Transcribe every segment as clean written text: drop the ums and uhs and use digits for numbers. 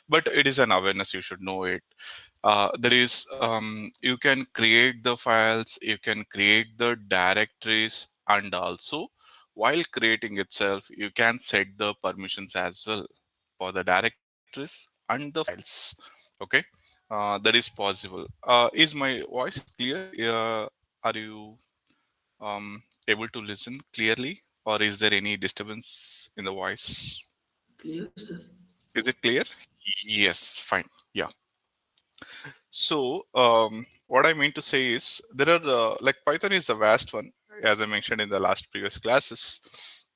but it is an awareness, you should know it. There is you can create the files, you can create the directories, and also while creating itself you can set the permissions as well for the directories and the files. Okay, that is possible. Is my voice clear? Are you able to listen clearly, or is there any disturbance in the voice? Clear, sir. Is it clear? Yes, fine. Yeah. So, what I mean to say is there are like Python is a vast one, as I mentioned in the last previous classes.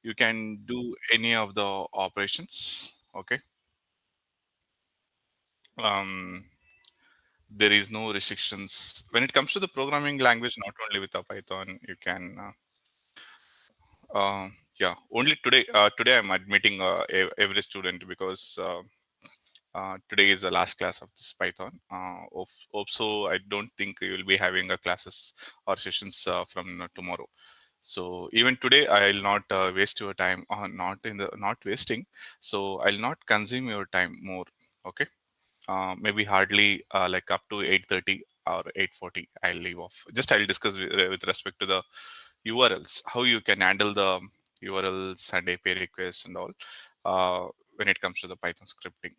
You can do any of the operations. Okay. Um, there is no restrictions when it comes to the programming language. Not only with the Python, you can. Yeah. Only today. Today, I'm admitting every student because. Today is the last class of this Python. Hope so. I don't think you will be having a classes or sessions from tomorrow. So even today, I'll not waste your time. Not in the not wasting. So I'll not consume your time more. Okay. Maybe hardly like up to 8:30 or 8:40. I'll leave off. Just I'll discuss with respect to the URLs, how you can handle the URLs and API requests and all when it comes to the Python scripting.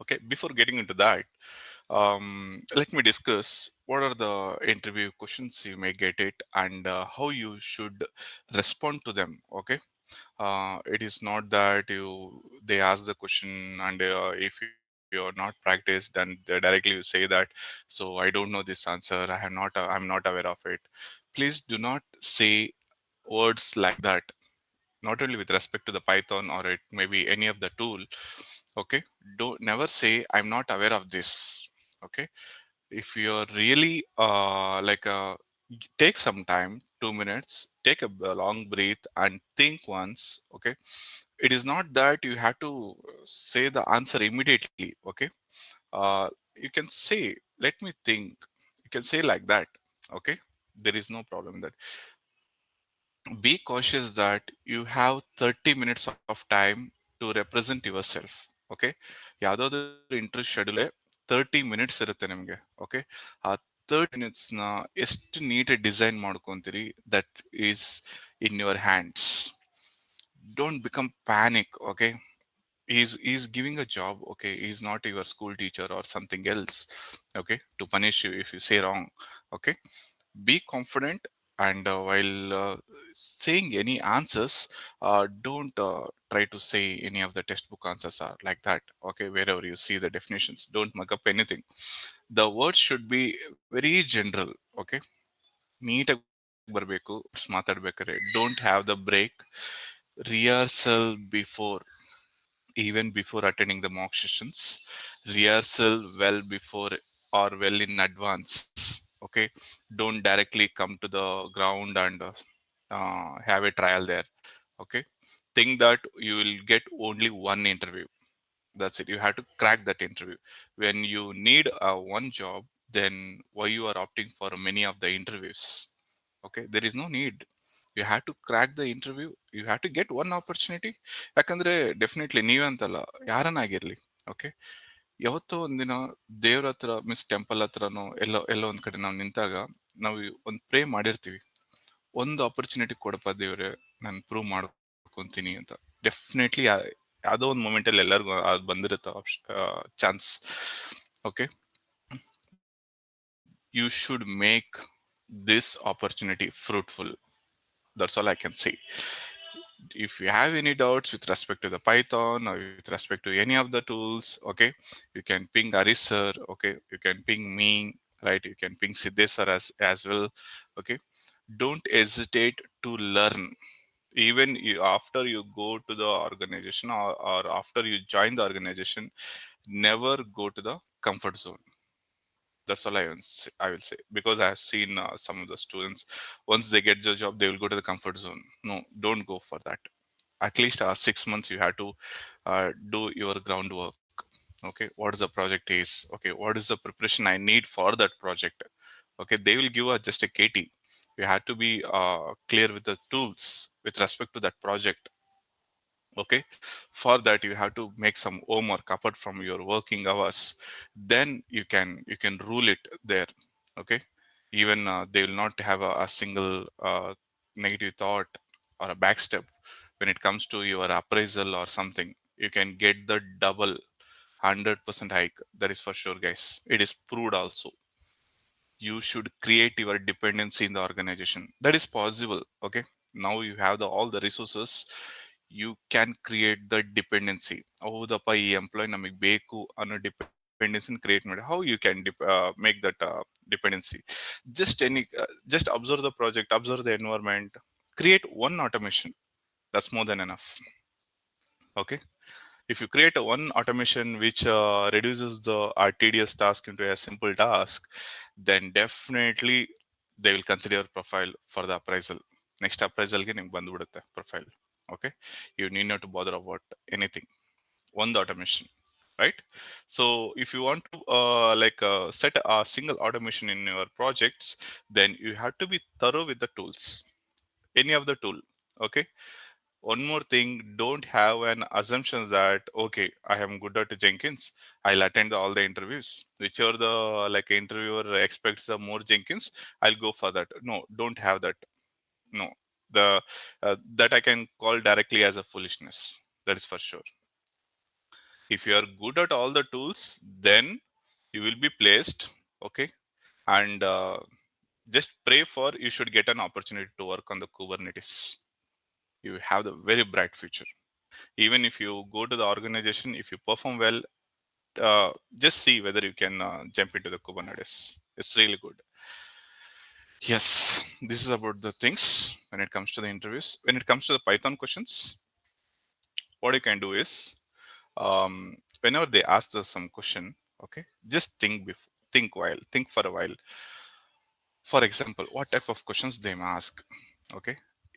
Okay, before getting into that, let me discuss what are the interview questions you may get it, and how you should respond to them. Okay, it is not that they ask the question, and if you are not practiced, and directly you say that, so I don't know this answer, I'm not aware of it. Please do not say words like that, not only with respect to the Python or it may be any of the tool. Okay, don't never say I'm not aware of this. Okay, if you're really take some time, 2 minutes, take a long breath and think once. Okay, it is not that you have to say the answer immediately. Okay, you can say, let me think. You can say like that. Okay, there is no problem in that. Be cautious that you have 30 minutes of time to represent yourself. Okay, ಯಾವ್ದಾದ್ರು interview schedule 30 minutes ಇರುತ್ತೆ ನಿಮಗೆ. Okay, ಆ 30 minutes ಎಷ್ಟು ನೀಟಾಗಿ design ಮಾಡ್ಕೊಂತೀರಿ, that is in your hands. Don't become panic. Okay, he's giving a job. Okay, he's not your school teacher or something else, okay, to punish you if you say wrong. Okay, be confident, and while saying any answers, don't try to say any of the textbook answers are like that. Okay, wherever you see the definitions, don't mug up anything. The words should be very general. Okay, ನೀಟಾಗಿ ಬರಬೇಕು, words ಮಾತಾಡ್ಬೇಕಾದ್ರೆ don't have the break. Rehearsal before, even before attending the mock sessions. Rehearsal well before or well in advance. Okay, don't directly come to the ground and have a trial there. Okay, think that you will get only one interview. That's it, you have to crack that interview. When you need one job, then why you are opting for many of the interviews? Okay, there is no need. You have to crack the interview, you have to get one opportunity. ಯಾಕಂದ್ರೆ definitely ನೀವೇ ಅಂತಲ್ಲ, ಯಾರನ್ನಾಗಿರ್ಲಿ. Okay, ಯಾವತ್ತೋ ಒಂದಿನ ದೇವ್ರ ಹತ್ರ means temple ಹತ್ರನೋ ಎಲ್ಲೋ ಎಲ್ಲೋ ಒಂದ್ ಕಡೆ ನಾವು ನಿಂತಾಗ ನಾವು ಒಂದು ಪ್ರೇ ಮಾಡಿರ್ತೀವಿ, ಒಂದು ಆಪರ್ಚುನಿಟಿ ಕೊಡಪ್ಪ ದೇವ್ರೆ, ನಾನು ಪ್ರೂವ್ ಮಾಡ್ಕೊಂತೀನಿ ಅಂತ. ಡೆಫಿನೆಟ್ಲಿ ಯಾವುದೋ ಒಂದು ಮೂಮೆಂಟ್ ಅಲ್ಲಿ ಎಲ್ಲರಿಗೂ ಅದು ಬಂದಿರುತ್ತೆ chance. Okay, you should make this opportunity fruitful. That's all I can say. If you have any doubts with respect to the Python or with respect to any of the tools, okay, you can ping Aris sir. Okay, you can ping me, right? You can ping Siddesh sir as well. Okay, don't hesitate to learn. Even after you go to the organization, or after you join the organization, never go to the comfort zone. That's all I will say, because I have seen some of the students, once they get the job they will go to the comfort zone. No, don't go for that. At least 6 months you have to do your groundwork. Okay, what is the project is, okay, what is the preparation I need for that project. Okay, they will give us just a KT. You have to be clear with the tools with respect to that project. Okay, for that you have to make some homework apart from your working hours. Then you can rule it there. Okay, even they will not have a single negative thought or a backstep when it comes to your appraisal or something. You can get the double 100% hike, that is for sure, guys. It is proved also. You should create your dependency in the organization. That is possible. Okay, now you have all the resources. You can create the dependency. ಹೌದಪ್ಪ ಈ employee ನಮಗೆ ಬೇಕು ಅನ್ನೋ dependency create ಮಾಡಿ how you can make that dependency. Just observe the project, observe the environment, create one automation. That's more than enough. Okay, if you create a one automation which reduces the tedious task into a simple task, then definitely they will consider your profile for the appraisal. Next appraisal ಗೆ ನಿಮ್ಗೆ ಬಂದ್ಬಿಡುತ್ತೆ profile. Okay, you need not to bother about anything. One the automation, right? So if you want to set a single automation in your projects, then you have to be thorough with the tools, any of the tool. Okay, one more thing, don't have an assumption that okay, I am good at Jenkins, I'll attend all the interviews. Whichever the interviewer expects the more Jenkins, I'll go for that. No, don't have that. No, the that I can call directly as a foolishness. That is for sure. If you are good at all the tools, then you will be placed. Okay, and just pray for you should get an opportunity to work on the Kubernetes. You have the very bright future. Even if you go to the organization, if you perform well, just see whether you can jump into the Kubernetes. It's really good. Yes, this is about the things when it comes to the interviews. When it comes to the Python questions, what you can do is, whenever they ask us some question, okay, just think for a while. For example, what type of questions they may ask. Okay,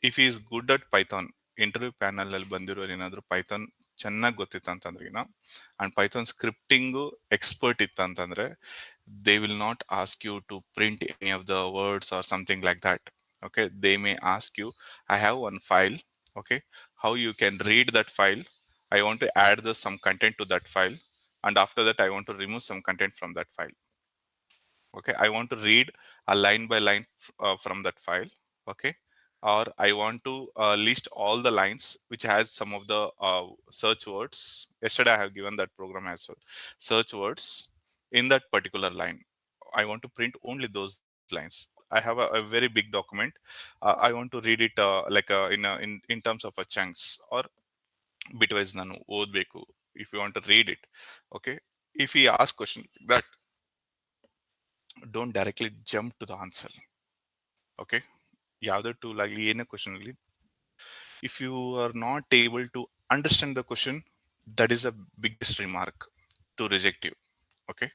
if he is good at Python, interview panel ಅಲ್ಲಿ ಬಂದಿರೋರು ಏನಾದ್ರು Python ಚೆನ್ನಾಗಿ ಗೊತ್ತಿತ್ತು ಅಂತಂದ್ರೆ and Python scripting expert ಇತ್ತು ಅಂತಂದ್ರೆ, they will not ask you to print any of the words or something like that. Okay, they may ask you, I have one file. Okay, how you can read that file. I want to add some content to that file, and after that I want to remove some content from that file. Okay, I want to read a line by line from that file. Okay, or I want to list all the lines which has some of the search words. Yesterday I have given that program as well. Search words in that particular line, I want to print only those lines. Or I have a very big document, I want to read it in terms of a chunks or bitwise nanu ಓದ್ಬೇಕು. If you want to read it, okay, if he asks question like that, don't directly jump to the answer. Okay, ಯಾವುದೇ tool ಆಗಲಿ ಏನೇ question ಆಗಲಿ, if you are not able to understand the question, that is the biggest remark to reject you. Okay,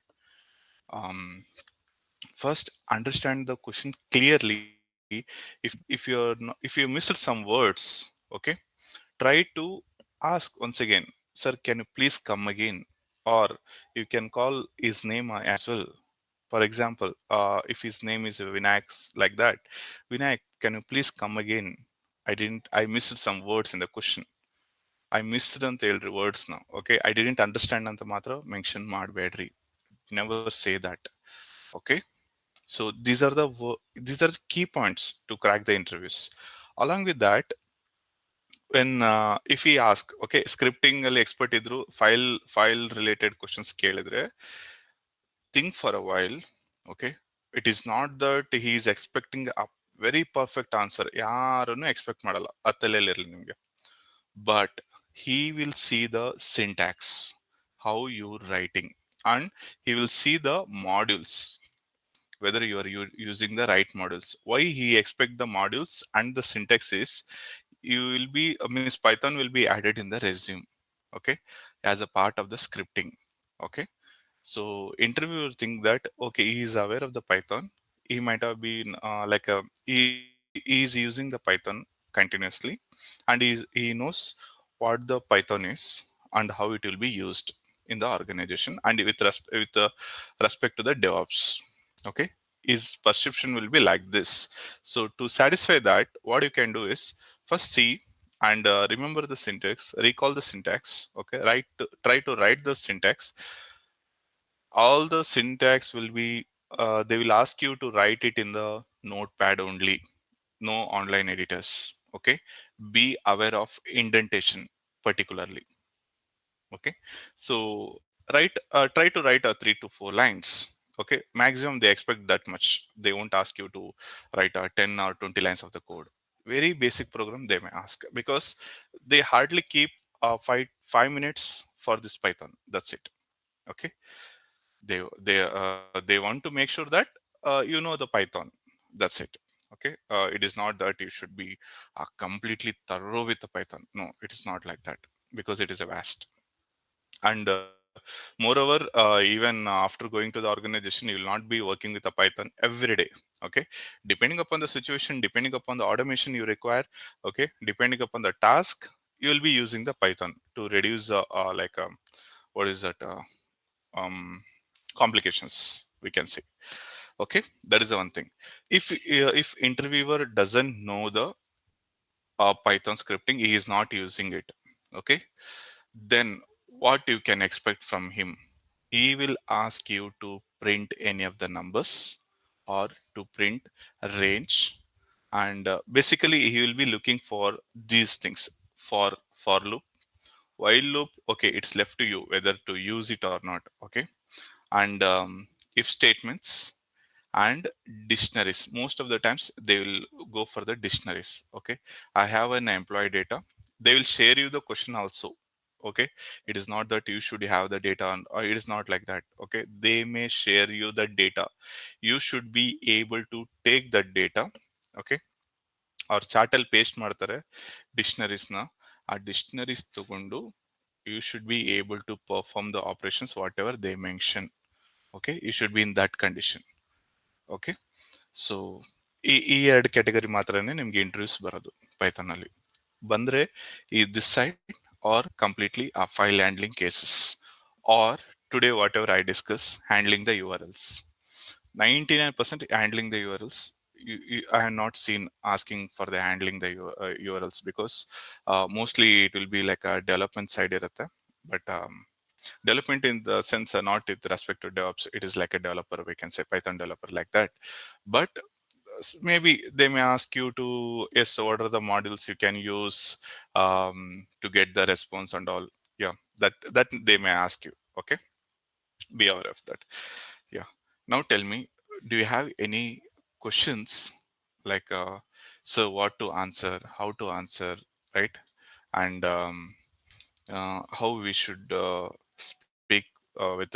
um, first understand the question clearly. If you're not, if you missed some words, okay, try to ask once again, sir, can you please come again? Or you can call his name as well. For example, if his name is Vinayak, like that, Vinayak, can you please come again? I missed some words in the question. I missed ಅಂತ ಹೇಳ್ರಿ words ನ. Okay, I didn't understand ಅಂತ ಮಾತ್ರ mention ಮಾಡಬೇಡ್ರಿ. Never say that. Okay, so these are the key points to crack the interviews. Along with that, when if he ask, okay, scripting ಅಲ್ಲಿ expert ಇದ್ರು, file related questions ಕೇಳಿದ್ರೆ, think for a while. Okay, it is not that he is expecting a very perfect answer. ಯಾರನ್ನು expect ಮಾಡಲ್ಲ, ಅತ್ತಲೆಯಲ್ಲಿ ನಿಮಗೆ. But he will see the syntax, how you're writing, and he will see the modules, whether you are using the right modules. Why he expect the modules and the syntax is, you will be means Python will be added in the resume. Okay, as a part of the scripting. Okay, so interviewer think that okay, he is aware of the Python. He might have been he is using the Python continuously, and he knows what the Python is and how it will be used in the organization and with respect to the DevOps. Okay, his perception will be like this. So to satisfy that, what you can do is, first see and remember the syntax, recall the syntax. Okay, try to write the syntax. All the syntax will be they will ask you to write it in the notepad only, no online editors. Okay, be aware of indentation particularly. Okay, so try to write a 3 to 4 lines. Okay, maximum they expect that much. They won't ask you to write 10 or 20 lines of the code. Very basic program they may ask, because they hardly keep 5 minutes for this Python. That's it. Okay, they want to make sure that you know the Python. That's it. Okay, it is not that you should be completely thorough with the Python. No, it is not like that, because it is a vast. And moreover, even after going to the organization, you will not be working with a Python every day. Okay, depending upon the situation, depending upon the automation you require, okay, depending upon the task, you will be using the Python to reduce what is that um, complications, we can say. Okay, that is the one thing. If interviewer doesn't know the Python scripting, he is not using it. Okay, then what you can expect from him? He will ask you to print any of the numbers, or to print a range, and basically he will be looking for these things: for loop, while loop. Okay, it's left to you whether to use it or not. Okay, and if statements and dictionaries. Most of the times they will go for the dictionaries. Okay, I have an employee data. They will share you the question also. Okay, it is not that you should have the data or it is not like that. Okay, they may share you the data. You should be able to take that data. Okay, or chart ಅಲ್ಲಿ paste ಮಾಡ್ತಾರೆ dictionaries ನ. ಆ dictionaries ತಗೊಂಡು you should be able to perform the operations whatever they mention. Okay, you should be in that condition. Okay, so ಈ ಎರಡು category ಮಾತ್ರನೇ ನಿಮ್ಗೆ interviews ಬರೋದು ಪೈಥಾನ್ ಅಲ್ಲಿ. ಬಂದ್ರೆ ಈ ದಿಸ್ ಸೈಡ್, ಆರ್ ಕಂಪ್ಲೀಟ್ಲಿ ಆ file handling cases, or today whatever I discuss handling the URLs. 99% handling the URLs. I have not seen asking for the handling the URLs, because mostly it will be like a development side irutte. But development in the sense, not with respect to DevOps, it is like a developer, we can say Python developer like that. But maybe they may ask you to, yes, so what are the modules you can use to get the response and all. Yeah, that they may ask you. Okay, be aware of that. Yeah, now tell me, do you have any questions, like so what to answer, how to answer, right? And how we should speak with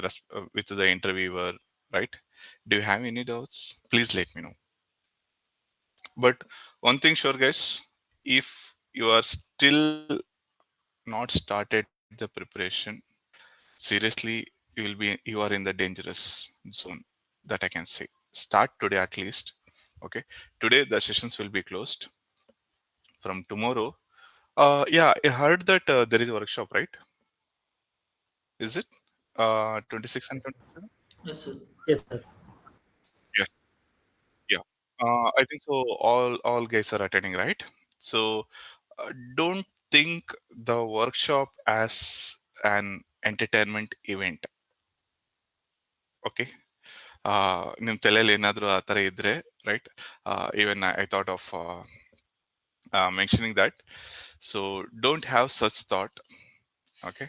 the interviewer, right? Do you have any doubts? Please let me know. But one thing sure, guys, if you are still not started the preparation, seriously, you are in the dangerous zone. That I can say. Start today at least. Okay. Today the sessions will be closed. From tomorrow, yeah, I heard that there is a workshop, right? Is it 26 and 27? Yes, sir. Yes, sir. Yes. Yeah. I think so. All guys are attending, right? So don't think the workshop as an entertainment event. Okay. ನಿಮ್ ತಲೆಯಲ್ಲಿ ಏನಾದ್ರು ಆ ತರ ಇದ್ರೆ, right? Even I thought of mentioning that. So don't have such thought. Okay.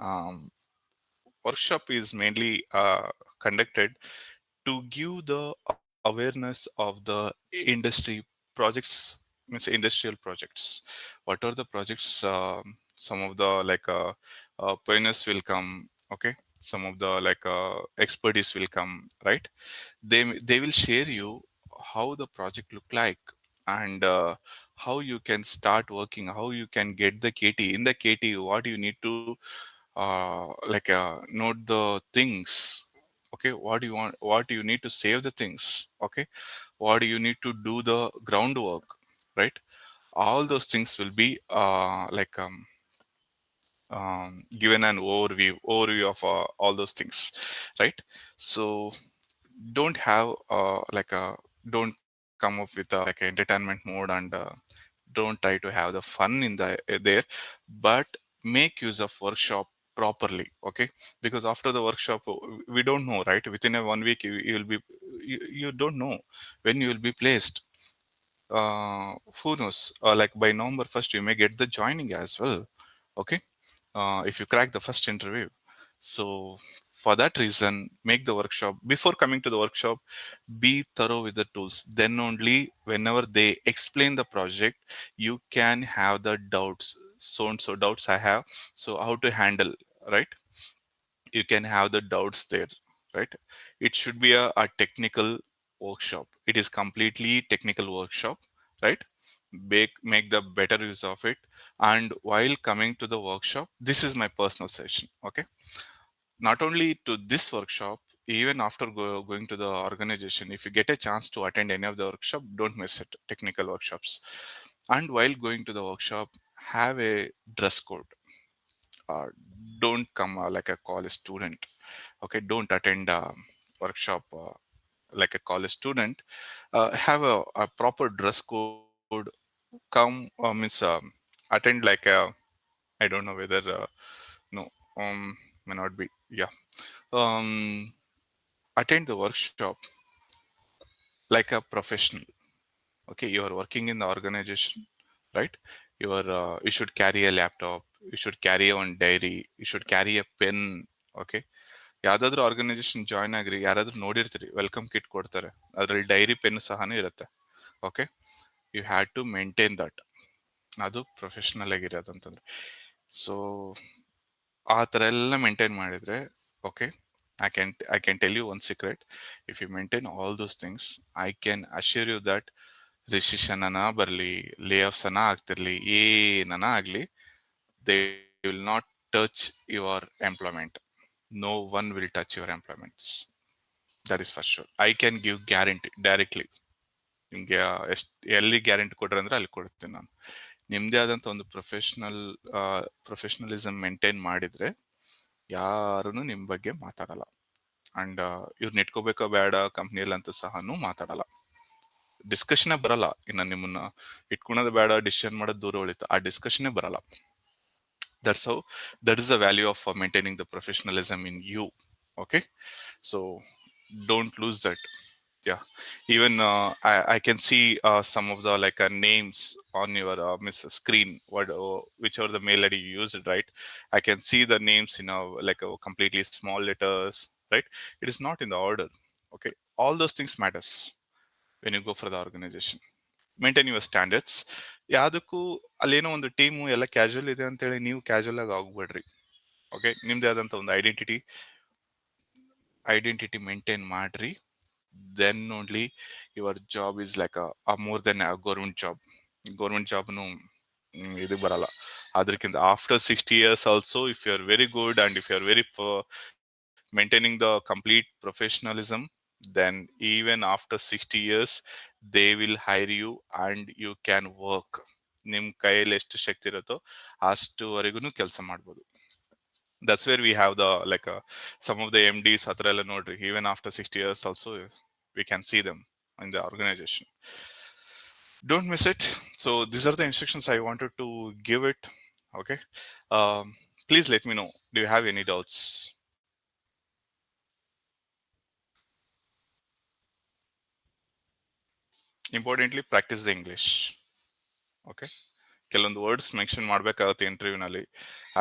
Um, Workshop is mainly conducted to give the awareness of the industry projects, means industrial projects. What are the projects? Some of the pioneers will come. Okay, some of the expertise will come, right? They will share you how the project look like, and how you can start working, how you can get the KT. In the KT, what you need to note the things. Okay, what do you want, what you need to save the things. Okay, what do you need to do the groundwork, right? All those things will be given an overview of all those things, right? So don't have don't come up with a entertainment mode and Don't try to have the fun in the there, but make use of workshop properly. Okay, because after the workshop, we don't know, right? Within a 1 week, you will be, you don't know when you will be placed. Who knows, like by November 1st you may get the joining as well. Okay, if you crack the first interview. So for that reason, make the workshop. Before coming to the workshop, be thorough with the tools. Then only whenever they explain the project, you can have the doubts. So and so doubts I have, so how to handle, right? You can have the doubts there, right? It should be a technical workshop. It is completely technical workshop, right? Make the better use of it. And while coming to the workshop, this is my personal session. Okay, not only to this workshop, even after going to the organization, if you get a chance to attend any of the workshop, don't miss it, technical workshops. And while going to the workshop, have a dress code. uh, don't come like a college student. Okay, don't attend a workshop like a college student. Have a proper dress code. Come means attend like a, I don't know whether no, may not be, yeah. um Attend the workshop like a professional. Okay, you are working in the organization, right? You should carry a laptop, you should carry one diary, you should carry a pen. Okay, ಯಾವ್ದಾದ್ರು organisation join ಆಗ್ರಿ, ಯಾರಾದ್ರೂ ನೋಡಿರ್ತೀರಿ, welcome kit ಕೊಡ್ತಾರೆ, ಅದ್ರಲ್ಲಿ dairy pen ಸಹನೂ ಇರುತ್ತೆ. Okay, you had to maintain that. ಅದು professional ಆಗಿರೋದು ಅಂತಂದ್ರೆ. So ಆ ಥರ ಎಲ್ಲ ಮೇಂಟೈನ್ ಮಾಡಿದ್ರೆ, okay, I can tell you one secret. If you maintain all those things, I can assure you that recession ಅನ ಬರಲಿ, ಲೇ ಆಫ್ಸ್ ಅನ ಆಗ್ತಿರ್ಲಿ, ಏನನ ಆಗಲಿ, they will not touch your employment. No one will touch your employments. That is first sure. I can give guarantee directly. ನಿಮಗೆ ಎಷ್ಟು ಎಲ್ಲಿ guarantee ಕೊಡ್ರಿ ಅಂದ್ರೆ ಅಲ್ಲಿ ಕೊಡ್ತೀನಿ ನಾನು. ನಿಮ್ಮದೇ ಆದಂಥ ಒಂದು ಪ್ರೊಫೆಷನಲಿಸಮ್ ಮೇಂಟೈನ್ ಮಾಡಿದರೆ ಯಾರೂ ನಿಮ್ಮ ಬಗ್ಗೆ ಮಾತಾಡಲ್ಲ. ಅಂಡ್ ಇವ್ರನ್ನ ಇಟ್ಕೋಬೇಕೋ ಬೇಡ ಕಂಪ್ನಿಯಲ್ಲಿ ಅಂತೂ ಸಹನೂ ಮಾತಾಡಲ್ಲ. ಡಿಸ್ಕಷನ್ ಬರಲ್ಲ. ಇನ್ನು ನಿಮ್ಮನ್ನ ಇಟ್ಕೊಳೋದು ಬೇಡ, ಡಿಸಿಷನ್ ಮಾಡೋದು ದೂರ ಉಳಿತು, ಆ ಡಿಸ್ಕಷನ್ ಬರಲ್ಲ. That's how, that is the value of maintaining the professionalism in you. Okay, so don't lose that. Yeah, even I can see some of the like names on your screen, what whichever the mail ID you used, right? I can see the names in a like a completely small letters, right? It is not in the order. Okay, all those things matters when you go for the organization. Maintain your standards. ಯಾವುದಕ್ಕೂ ಅಲ್ಲೇನೋ ಒಂದು team ಎಲ್ಲ casual ಇದೆ ಅಂತೇಳಿ ನೀವು casual ಆಗಿ ಆಗ್ಬೇಡ್ರಿ. Okay, ನಿಮ್ದೇ ಆದಂಥ ಒಂದು ಐಡೆಂಟಿಟಿ ಮೇಂಟೈನ್ ಮಾಡ್ರಿ. Then only your job is like a more than a government ಜಾಬ್ನು ಇದು ಬರಲ್ಲ. ಅದಕ್ಕಿಂತ after 60 years also, if you are very good and if you are very maintaining the complete professionalism, then even after 60 years they will hire you and you can work. ನಿಮ್ ಕೈಯಲ್ಲಿ ಎಷ್ಟು ಶಕ್ತಿ ಇರುತ್ತೋ ಅಷ್ಟುವರೆಗೂ ಕೆಲಸ ಮಾಡ್ಬೋದು. That's where we have the like some of the MDs ಆ ಥರ ಎಲ್ಲ ನೋಡ್ರಿ, even after 60 years also we can see them in the organization. Don't miss it. So these are the instructions I wanted to give it. Okay, um, please let me know, do you have any doubts? Importantly, practice the English. Okay, ಕೆಲವೊಂದು words mention ಮಾಡಬೇಕಾಗುತ್ತೆ ಇಂಟರ್ವ್ಯೂನಲ್ಲಿ.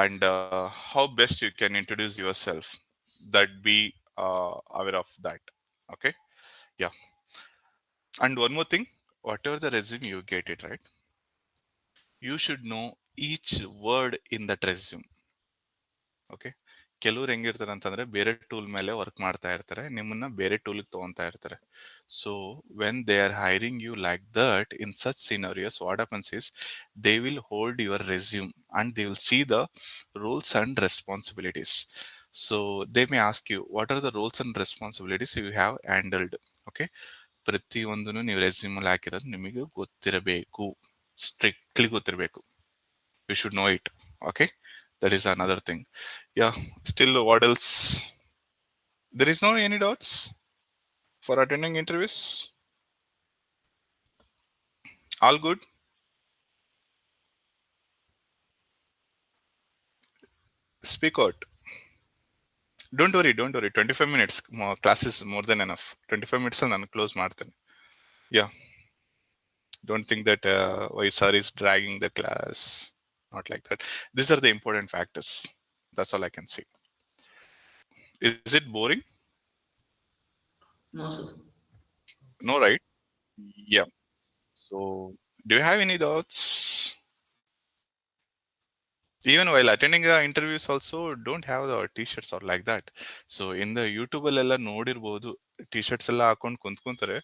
And how best you can introduce yourself, that be aware of that. Okay, yeah. And one more thing, whatever the resume you get it, right, you should know each word in that resume. Okay, ಕೆಲವ್ರು ಹೆಂಗಿರ್ತಾರೆ ಅಂತಂದ್ರೆ ಬೇರೆ tool ಮೇಲೆ work ಮಾಡ್ತಾ ಇರ್ತಾರೆ, ನಿಮ್ಮನ್ನ ಬೇರೆ ಟೂಲಿಗೆ ತಗೊಂತಾ ಇರ್ತಾರೆ. So when they are hiring you like that in such scenarios, what happens is they will hold your resume and they will see the roles and responsibilities. So they may ask you, what are the roles and responsibilities you have handled? Okay, ಪ್ರತಿಯೊಂದನ್ನು ನೀವು ರೆಸ್ಯೂಮಲ್ಲಿ ಹಾಕಿರೋದು ನಿಮಗೆ ಗೊತ್ತಿರಬೇಕು, strictly ಗೊತ್ತಿರಬೇಕು. You should know it. Okay, that is another thing. Yeah, still what else? There is no any doubts for attending interviews? All good? Speak out. Don't worry. 25 minutes class is more than enough. 25 minutes ನಾನು close ಮಾಡ್ತೇನೆ. Yeah, don't think that why sir is dragging the class. Not like that. These are the important factors. That's all I can say. Is it boring? No, sir. No, right? Yeah. So, do you have any thoughts? Even while attending the interviews also don't have the t-shirts or like that. So in the YouTube ಅಲ್ಲೆಲ್ಲ ನೋಡಿರ್ಬೋದು t-shirts ಎಲ್ಲ ಹಾಕೊಂಡು ಕುಂತ್ಕೊಂತಾರೆ.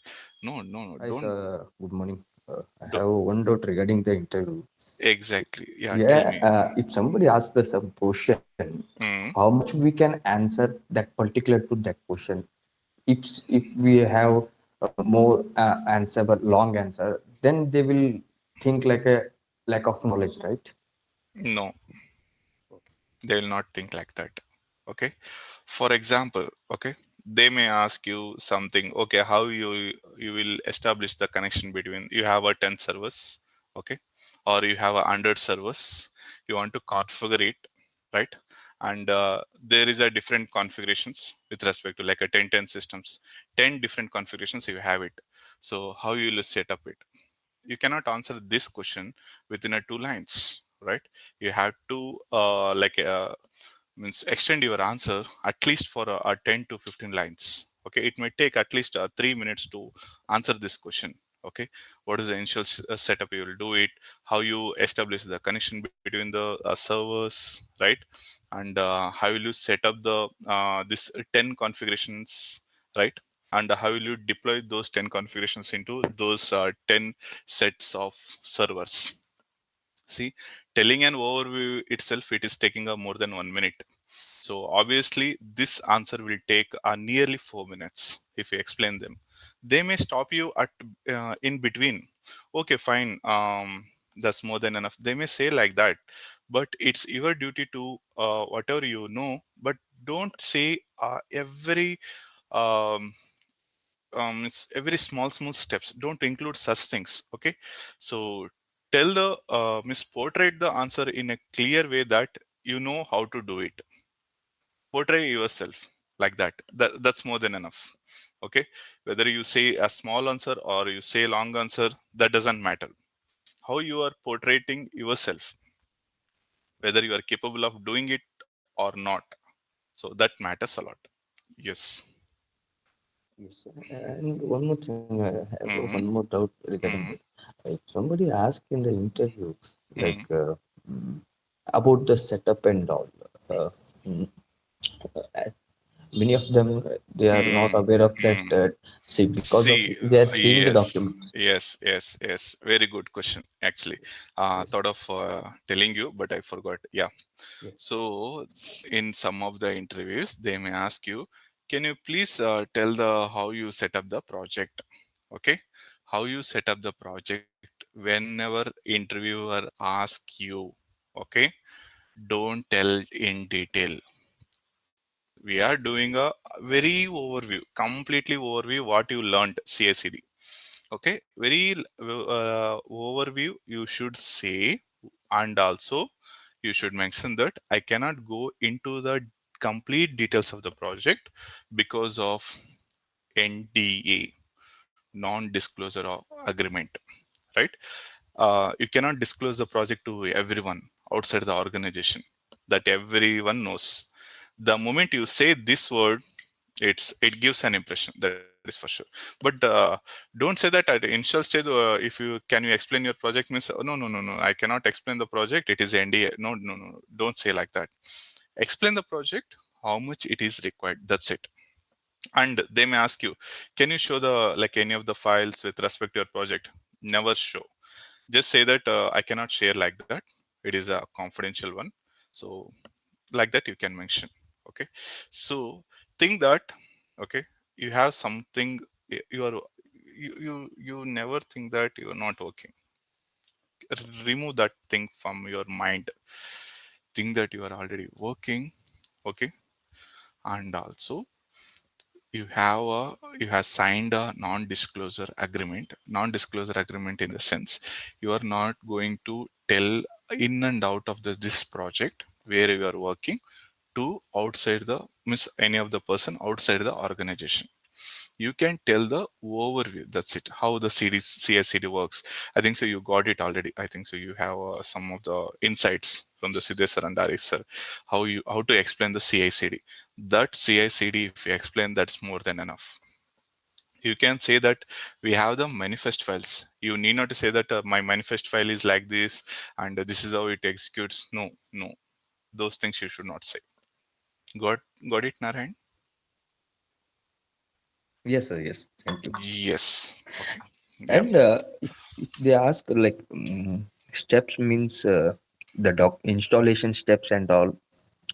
No, Hi, don't sir. Good morning. I do. have one doubt regarding the interview. Exactly. Yeah, tell Yeah, me. if somebody asks us some question, Mm, how much we can answer that particular to that question? If we have more answer but long answer, then they will think like a lack of knowledge, right? no, Okay. they will not think like that. Okay. For example, okay, they may ask you something. Okay, how you will establish the connection between, you have a 10 servers, okay, or you have a 100 servers, you want to configure it, right? And there is a different configurations with respect to like a 10 systems, 10 different configurations you have it. So how you will set up it? You cannot answer this question within a 2 lines, right? You have to means extend your answer at least for a 10 to 15 lines. Okay, it may take at least 3 minutes to answer this question. Okay, what is the initial setup you will do it, how you establish the connection between the servers, right? And how will you set up the this 10 configurations, right? And how will you deploy those 10 configurations into those 10 sets of servers? See, telling an overview itself, it is taking a more than 1 minute. So obviously, this answer will take nearly 4 minutes if you explain them. They may stop you at in between. Okay, fine. That's more than enough. They may say like that, but it's your duty to whatever you know. But don't say every um, it's every small steps. Don't include such things. Okay, so tell the miss portrait the answer in a clear way that you know how to do it. Portray yourself like that. That's more than enough. Okay, whether you say a small answer or you say long answer, that doesn't matter. How you are portraying yourself, whether you are capable of doing it or not, so that matters a lot. Yes. Yes, and one more thing, I have one Mm-hmm. more doubt regarding Mm-hmm. that. If somebody asks in the interview, Mm-hmm. like mm, about the setup and all, uh, mm, uh, many of them they are not Mm-hmm. aware of that. Mm-hmm. See, because of See, they are seeing the yes, documents. yes. Very good question, actually. Yes, yes, Thought of telling you, but I forgot. Yeah. yes, So, in some of the interviews, they may ask you, can you please tell the how you set up the project? Okay, how you set up the project whenever interviewer ask you. Okay, don't tell in detail. We are doing a very overview, completely overview what you learned CICD. Okay, very overview you should say. And also you should mention that I cannot go into the complete details of the project because of NDA, non-disclosure agreement, right? You cannot disclose the project to everyone outside the organization, that everyone knows. The moment you say this word, it gives an impression, that is for sure. But don't say that at initial stage. If you can you explain your project, means no, I cannot explain the project, it is NDA. No, don't say like that. Explain the project, how much it is required, that's it. And they may ask you, can you show the like any of the files with respect to your project? Never show. Just say that I cannot share like that, it is a confidential one. So like that you can mention. Okay, so think that, okay, you have something, you are, you never think that you are not working. Remove that thing from your mind. Think that you are already working. Okay, and also you have signed a non-disclosure agreement in the sense you are not going to tell in and out of this project. where you are working to outside the miss any of the person outside the organization. You can tell the overview. That's it. How the CI/CD works. I think so. You got it already. I think so. You have some of the insights from the Siddesh sir and Darish sir. How to explain the CI/CD. That CI/CD, if you explain, that's more than enough. You can say that we have the manifest files. You need not to say that my manifest file is like this and this is how it executes. No, no, those things you should not say. Got got it, Narayan? Yes, sir. Yes, thank you. Yes. Okay. Yeah. And if they ask like steps means the doc installation steps and all,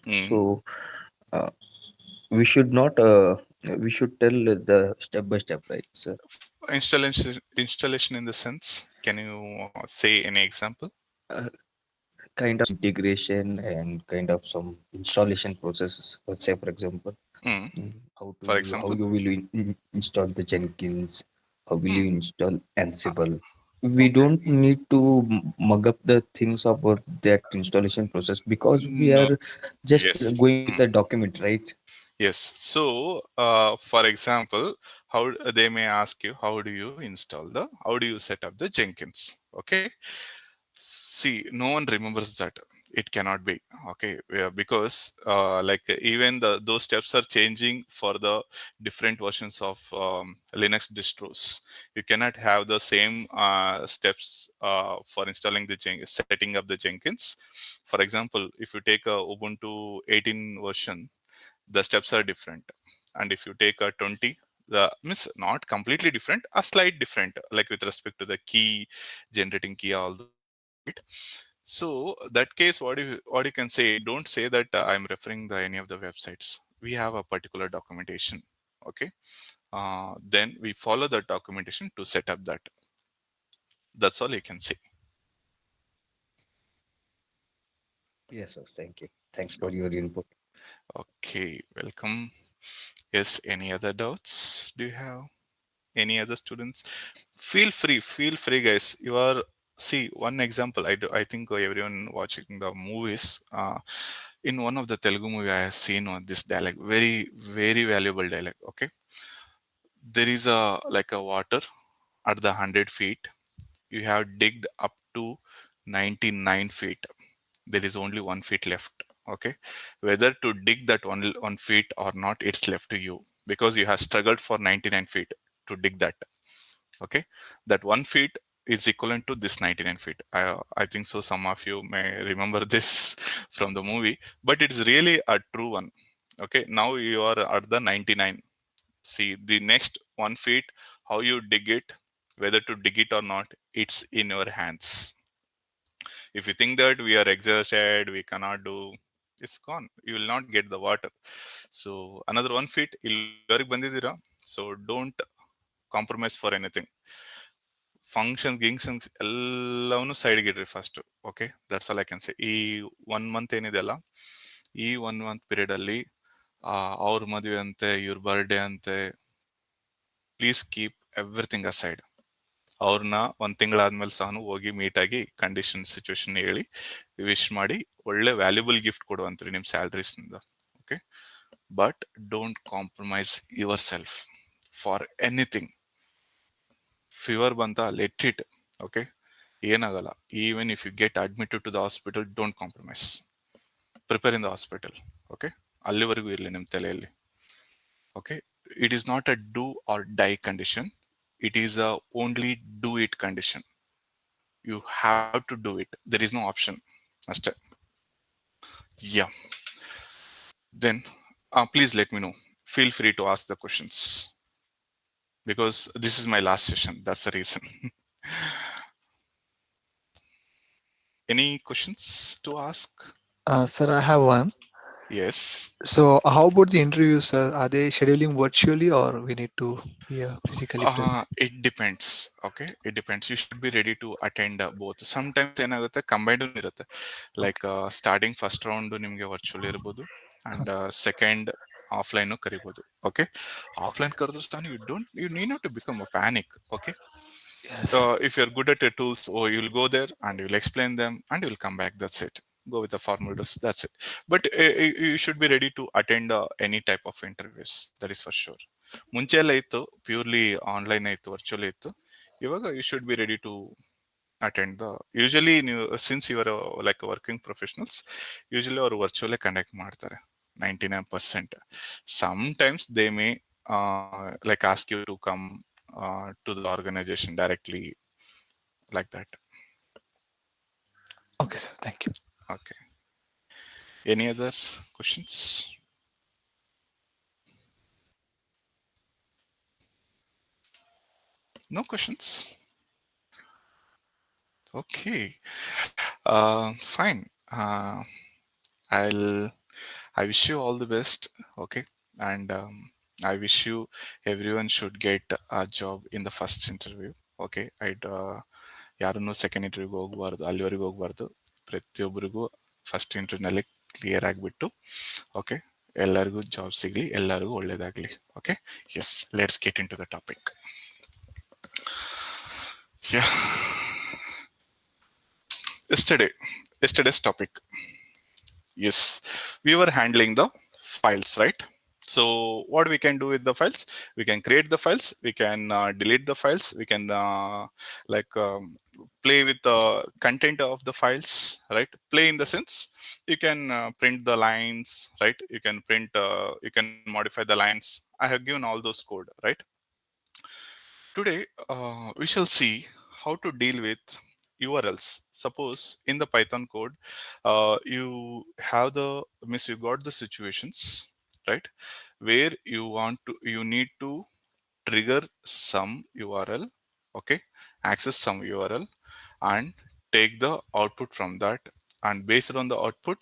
Mm. so uh, we should not we should tell the step by step, right, sir? Installation in the sense, can you say any example? Uh, Kind of integration and kind of some installation processes. Let's say, for example, Mm. For how example. you will install the Jenkins, how will Mm. you install Uh, Ansible. We okay. don't need to mug up the things about that installation process because we No. are just Yes. going with Mm. the document, right? Yes. So, for example, how they may ask you, how do you set up the Jenkins? Okay. See, no one remembers that. It cannot be. Okay. Yeah, because like even those steps are changing for the different versions of Linux distros. You cannot have the same steps for installing setting up the Jenkins. For example, if you take a Ubuntu 18 version, the steps are different, and if you take a 20, the means not completely different, a slight different, like with respect to the key, generating key, all those things, right? So that case, what you can say, don't say that I'm referring the any of the websites. We have a particular documentation. Okay. Then we follow the documentation to set up that. That's all you can say. Yes, sir. Thank you. Thanks for your input. Okay, welcome. Yes, any other doubts do you have? Any other students? Feel free, guys. You are, see, one example. I think everyone watching the movies, in one of the Telugu movie I have seen on this dialogue, very valuable dialogue. Okay, there is a like a water at the 100 feet. You have digged up to 99 feet. There is only 1 feet left. Okay, whether to dig that 1 feet or not, it's left to you, because you have struggled for 99 feet to dig that. Okay, that 1 feet is equivalent to this 99 feet. I think so some of you may remember this from the movie, but it's really a true one. Okay, now you are at the 99. See, the next 1 feet, how you dig it, whether to dig it or not, it's in your hands. If you think that we are exhausted, we cannot do, it's gone, you will not get the water. So another 1 feet ಇಲ್ಲಿವರೆಗೆ ಬಂದಿದ್ದೀರಾ, so don't compromise for anything. Functions ಗಿಂಕ್ಷನ್ಸ್ ಎಲ್ಲವನ್ನೂ ಸೈಡ್ಗೆ ಇಡ್ರಿ first. Okay, that's all I can say. ಈ 1 month ಏನಿದೆ ಅಲ್ಲ, ಈ 1 ಮಂತ್ ಪೀರಿಯಡ್ ಅಲ್ಲಿ ಅವ್ರ ಮದುವೆ ಅಂತೆ, ಇವ್ರ ಬರ್ಡೇ ಅಂತೆ, ಪ್ಲೀಸ್ ಕೀಪ್ ಎವ್ರಿಥಿಂಗ್ ಅಸೈಡ್. ಅವ್ರನ್ನ 1 ತಿಂಗಳಾದ್ಮೇಲೆ ಸಹ ಹೋಗಿ ಮೀಟ್ ಆಗಿ ಕಂಡೀಷನ್ ಸಿಚುವೇಶನ್ ಹೇಳಿ ವಿಶ್ ಮಾಡಿ ಒಳ್ಳೆ ವ್ಯಾಲ್ಯೂಬಲ್ ಗಿಫ್ಟ್ ಕೊಡುವಂತ್ರಿ ನಿಮ್ಮ ಸ್ಯಾಲ್ರೀಸ್ನಿಂದ. Okay, but don't compromise yourself for anything. Fever ಬಂತ, ಲೆಟ್ ಇಟ್. ಓಕೆ, ಏನಾಗಲ್ಲ. Even if you get admitted to the hospital, don't compromise. Prepare in the hospital. Okay, ಅಲ್ಲಿವರೆಗೂ ಇರಲಿ ನಿಮ್ಮ ತಲೆಯಲ್ಲಿ. Okay, it is not a do or die condition, it is a only do it condition. You have to do it, there is no option ಅಷ್ಟೇ. Yeah, then please let me no. Feel free to ask the questions, because this is my last session. That's the reason. Any questions to ask? Sir, I have one. Yes. So, how about the interviews, sir? Are they scheduling virtually or we need to be physically present? It depends. Okay, it depends. You should be ready to attend both. Sometimes ಏನಾಗುತ್ತೆ, combined ಇರುತ್ತೆ. Like Okay. Starting first round ನಿಮಗೆ virtual ಇರ್ಬೋದು, and second offline ಕರಿಬೋದು. Okay, offline ಕರೆದ್ರು ಸ್ಥಾನ, you need not to become a panic. Okay, Yes. if you're good at your tools, oh, you'll go there and you'll explain them and you'll come back. That's it. go with the formal dress. That's it. But you should be ready to attend any type of interviews. That is for sure. ಮುಂಚೆ ಎಲ್ಲ ಇತ್ತು purely online ಇತ್ತು, virtual ಇತ್ತು. ಇವಾಗ you should be ready to attend the, usually ನೀವು since your like working professionals, usually ಅವರು ವರ್ಚುವಲ್ಲೇ conduct ಮಾಡ್ತಾರೆ 99%. Sometimes they may like ask you to come to the organization directly, like that. Okay, sir. Thank you. Okay. Any other questions? No questions? Okay. Fine. I'll I wish you all the best. Okay. And I wish you everyone should get a job in the first interview. Okay. I'd ಯಾರನ್ನು second ಇಂಟರ್ವ್ಯೂಗೆ ಹೋಗ್ಬಾರ್ದು, ಅಲ್ಲಿವರೆಗೂ ಹೋಗ್ಬಾರ್ದು. ಪ್ರತಿಯೊಬ್ಬರಿಗೂ first ಇಂಟರ್ವ್ಯೂನಲ್ಲಿ clear ಆಗಿಬಿಟ್ಟು, okay, ಎಲ್ಲರಿಗೂ job ಸಿಗಲಿ, ಎಲ್ಲರಿಗೂ ಒಳ್ಳೇದಾಗಲಿ. Okay, yes, let's get into the topic. Yeah. Yesterday's topic. Yes, we were handling the files, right? So what we can do with the files? We can create the files, we can delete the files, we can like play with the content of the files, right? Play in the sense you can print the lines, right? You can print, you can modify the lines. I have given all those code, right? Today, we shall see how to deal with URLs. Suppose in the Python code, you got the situations, right, where you need to trigger some URL, okay, access some URL, and take the output from that. And based on the output,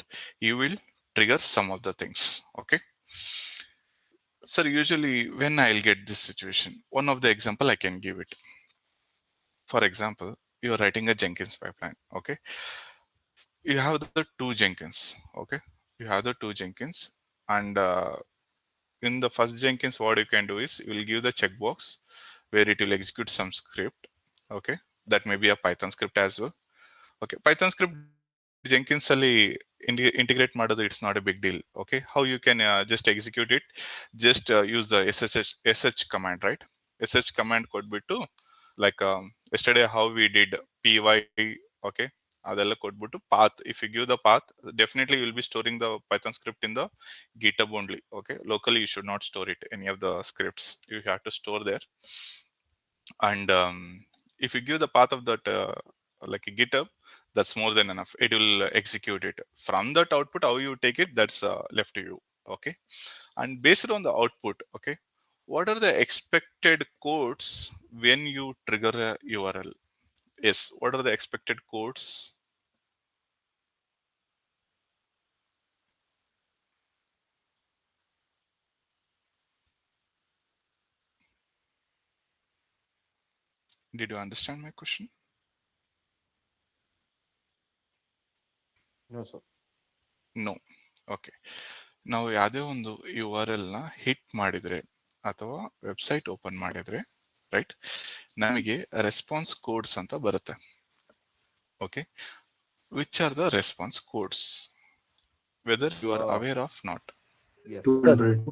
you will trigger some of the things, okay. Sir, usually when I'll get this situation, one of the example I can give it. For example, you're writing a Jenkins pipeline. Okay, you have the two Jenkins. Okay, you have the two Jenkins, and in the first Jenkins, what you can do is you will give the checkbox where it will execute some script. Okay, that may be a Python script as well. Okay, Python script Jenkins ಅಲ್ಲಿ integrate ಮಾಡೋದು, it's not a big deal. Okay, how you can just execute it? Just use the sh command, right? sh command ಕೊಟ್ಬಿಟ್ಟು, like yesterday how we did py, okay, ಅದೆಲ್ಲ ಕೊಟ್ಬಿಟ್ಟು path, if you give the path, definitely you will be storing the Python script in the GitHub only. Okay, locally you should not store it, any of the scripts you have to store there. And if you give the path of that like a GitHub, that's more than enough. It will execute it. From that output, how you take it, that's left to you. Okay, and based on the output, okay, what are the expected codes when you trigger a URL? Yes, what are the expected codes? Did you understand my question? No, sir. No. Okay. ನಾವು ಯಾವುದೇ ಒಂದು URL ನ hit ಮಾಡಿದ್ರೆ ಅಥವಾ website open ಮಾಡಿದ್ರೆ, right, ನಮಗೆ response codes ಅಂತ ಬರುತ್ತೆ. Okay, which are the response codes, whether you are Uh, aware of not? yes. 200.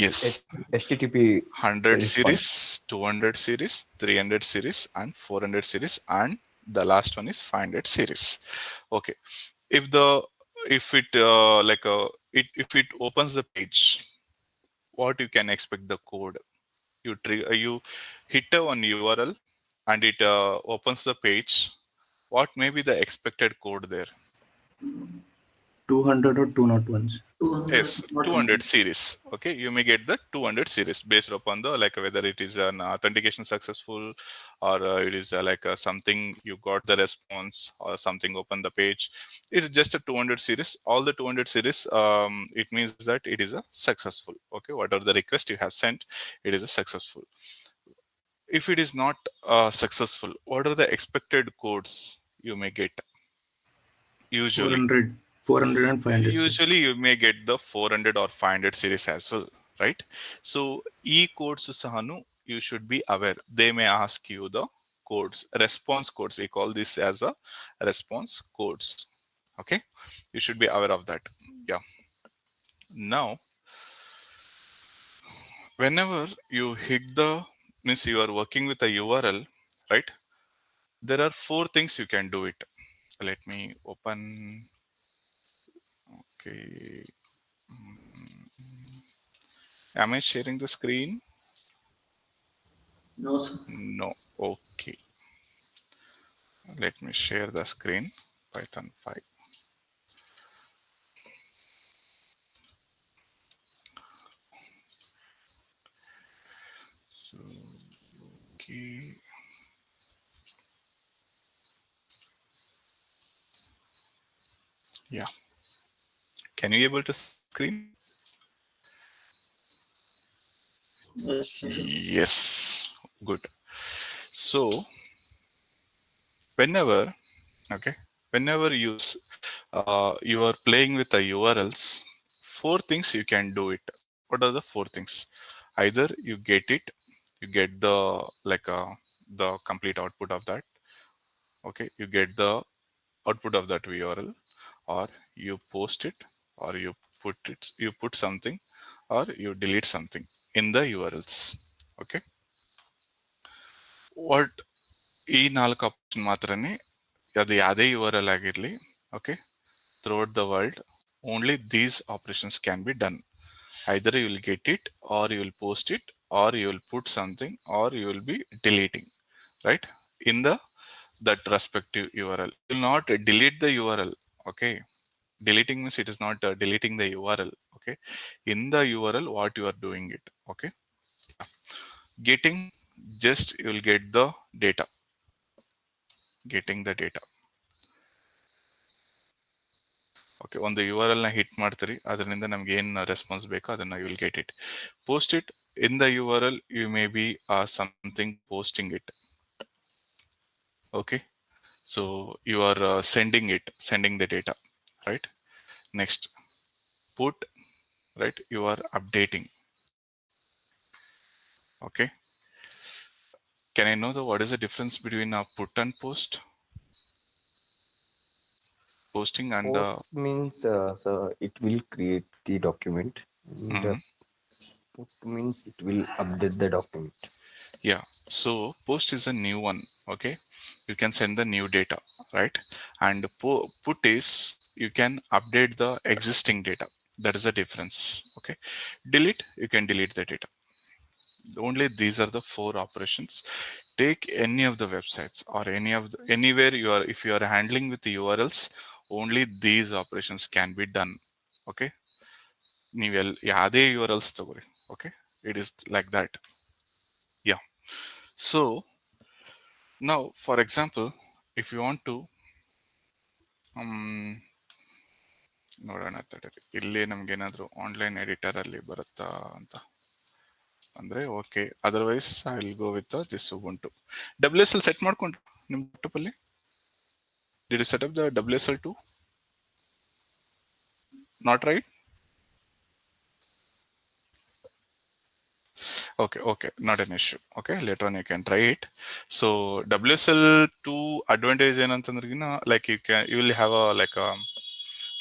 Yes, HTTP 100 series, response. 200 series, 300 series, and 400 series, and the last one is 500 series. Okay, if the if it like if it opens the page, what you can expect the code? You hit a one URL and it opens the page. What may be the expected code there? 200 or 201s. Yes, 200, not 200 100. series. Okay, you may get the 200 series based upon the, like, whether it is an authentication successful, or it is like something you got the response, or something open the page. It is just a 200 series. All the 200 series, it means that it is a successful. Okay, whatever the request you have sent, it is a successful. If it is not successful, what are the expected codes you may get? Usually 400, 400 and 500 series. usually you may get the 400 or 500 series as well, right? So e codes sahanu, you should be aware, they may ask you the codes, response codes. We call this as a response codes, Okay, you should be aware of that. Yeah. Now, whenever you hit the means you are working with a URL, right? There are four things you can do it. Let me open. Okay. Am I sharing the screen? No, sir. No. Okay. Let me share the screen. Python 5. So, okay. Yeah. Can you able to see the screen? Yes, sir. Yes. Good. So, whenever, okay, whenever you are playing with the URLs, four things you can do it. What are the four things? Either you get it, you get the the complete output of that. Okay, you get the output of that URL, or you post it, or you put something, or you delete something in the URLs. Okay, what ಈ ನಾಲ್ಕು option ಮಾತ್ರನೇ, ಅದು ಯಾವುದೇ you R L ಆಗಿರಲಿ, okay, throughout the world, only these operations can be done. Either you will get it, or you will post it, or you will put something, or you will be deleting, right? In the that respective URL. You will not delete the URL. Okay. Deleting means it is not deleting the URL. Okay. In the URL, what you are doing it. Okay. Getting, just you will get the data. Getting the data. Okay, ಒಂದು ಯು ಆರ್ ಎಲ್ನ hit ಮಾಡ್ತೀರಿ, ಅದರಿಂದ ನಮ್ಗೆ ಏನು response ಬೇಕೋ ಅದನ್ನು you will get it. Post it in the URL, you may be something posting it. Okay, so you are sending the data, right? Next, put, right? You are updating. Okay, can I know what is the difference between put and post? Posting and Post means so it will create the document. And mhm. put means it will update the document. Yeah, so post is a new one. Okay, you can send the new data, right? And put is you can update the existing data. That is the difference. Okay, delete, you can delete the data. Only these are the four operations. Take any of the websites or any of anywhere you are, if you are handling with the URLs, only these operations can be done. Okay, ನೀವೆಲ್ ಯಾವುದೇ URLs ತಗೋರಿ. Okay, it is like that. Yeah. So now, for example, if you want to um, ನೋಡೋಣ ತಡೀರಿ, ಇಲ್ಲಿ ನಮ್ಗೇನಾದರೂ online editor ಅಲ್ಲಿ ಬರುತ್ತಾ ಅಂತ ಅಂದ್ರೆ okay, otherwise I will go with this Ubuntu. WSL set ಮಾಡ್ಕೊಂಡ್ರು ನಿಮ್ಮ ಲ್ಯಾಪ್ಟಾಪ್ ಅಲ್ಲಿ? Did you set up the WSL2? Not right? Okay, not an issue. Okay, later on you can try it. So WSL2 advantage ಏನಂತಂದ್ರಿಗಿನ, like you will have a like a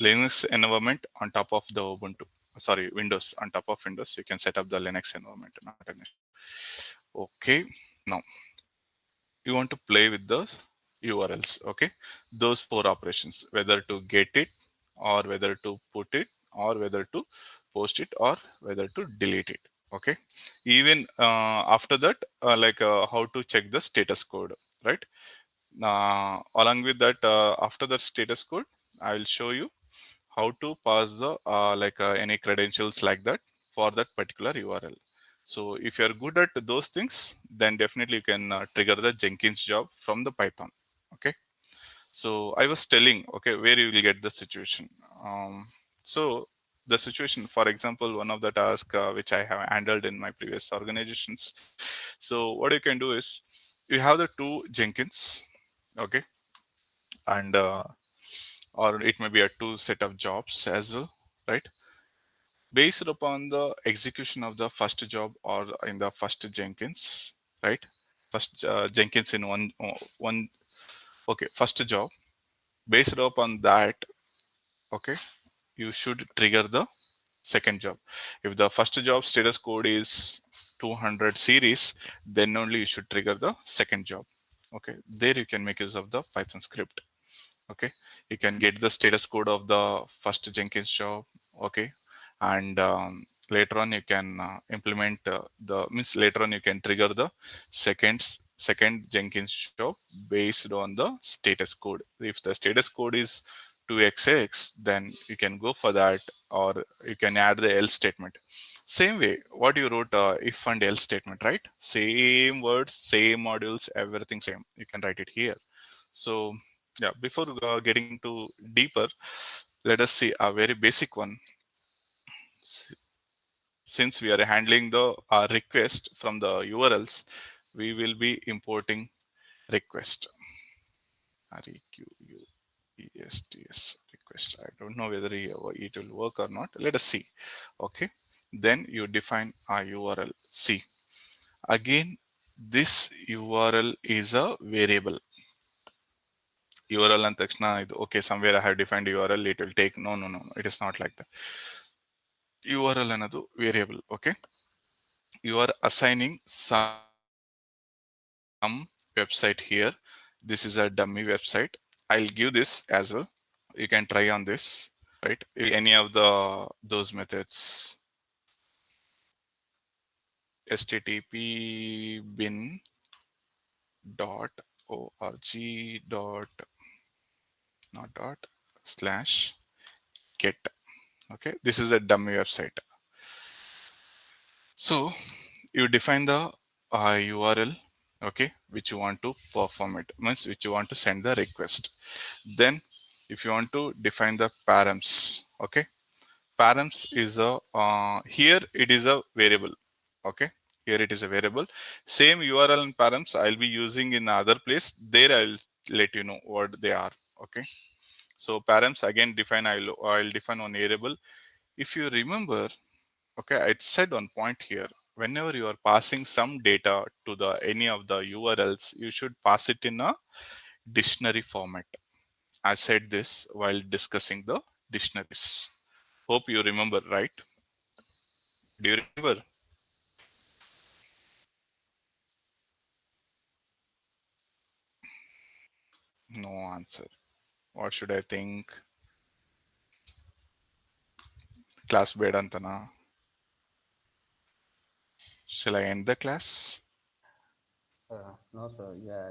Linux environment on top of the Ubuntu. Sorry, Windows on top of Windows. You can set up the Linux environment. Not an issue. Okay, now you want to play with the URLs. Okay, those four operations: whether to get it, or whether to put it, or whether to post it, or whether to delete it. Okay, even after that, how to check the status code, right? Along with that, after that status code, I will show you how to pass the any credentials like that for that particular URL. So if you are good at those things, then definitely you can trigger the Jenkins job from the Python. Okay. So I was telling, okay, where you will get the situation. So the situation, for example, one of the tasks which I have handled in my previous organizations. So what you can do is you have the two Jenkins, okay, and or it may be a two set of jobs as well, right? Based upon the execution of the first job or in the first Jenkins, right? First Jenkins in one, okay, first job. Based upon that, okay, you should trigger the second job. If the first job status code is 200 series, then only you should trigger the second job. Okay, there you can make use of the Python script. Okay, you can get the status code of the first Jenkins job. Okay, and later on you can implement the means later on you can trigger the second Jenkins job based on the status code. If the status code is 2xx, then you can go for that, or you can add the else statement. Same way what you wrote, if and else statement, right? Same words, same modules, everything same, you can write it here. So yeah, before getting into deeper, let us see a very basic one. S- Since we are handling the request from the URLs, we will be importing request. REQUESTS request. I don't know whether it will work or not. Let us see. Okay. Then you define a URL. See, again, this URL is a variable. URL and takshana idu okay, somewhere I have defined URL, it will take. No, it is not like that. URL another variable. Okay, you are assigning some website here. This is a dummy website. I'll give this as well. You can try on this, right? Any of the those methods. http bin dot org dot not dot slash get. Okay, this is a dummy website. So you define the URL, okay, which you want to perform it, means which you want to send the request. Then if you want to define the params, okay, params is a here it is a variable. Okay, here it is a variable. Same URL and params I'll be using in other place. There I'll let you know what they are. Okay, so params again define, I'll define one variable. If you remember, okay, it said on point here, whenever you are passing some data to the any of the URLs, you should pass it in a dictionary format. I said this while discussing the dictionaries. Hope you remember, right? Do you remember? No answer. What should I think? Class bed antana? Shall I end the class? No, sir. Yeah,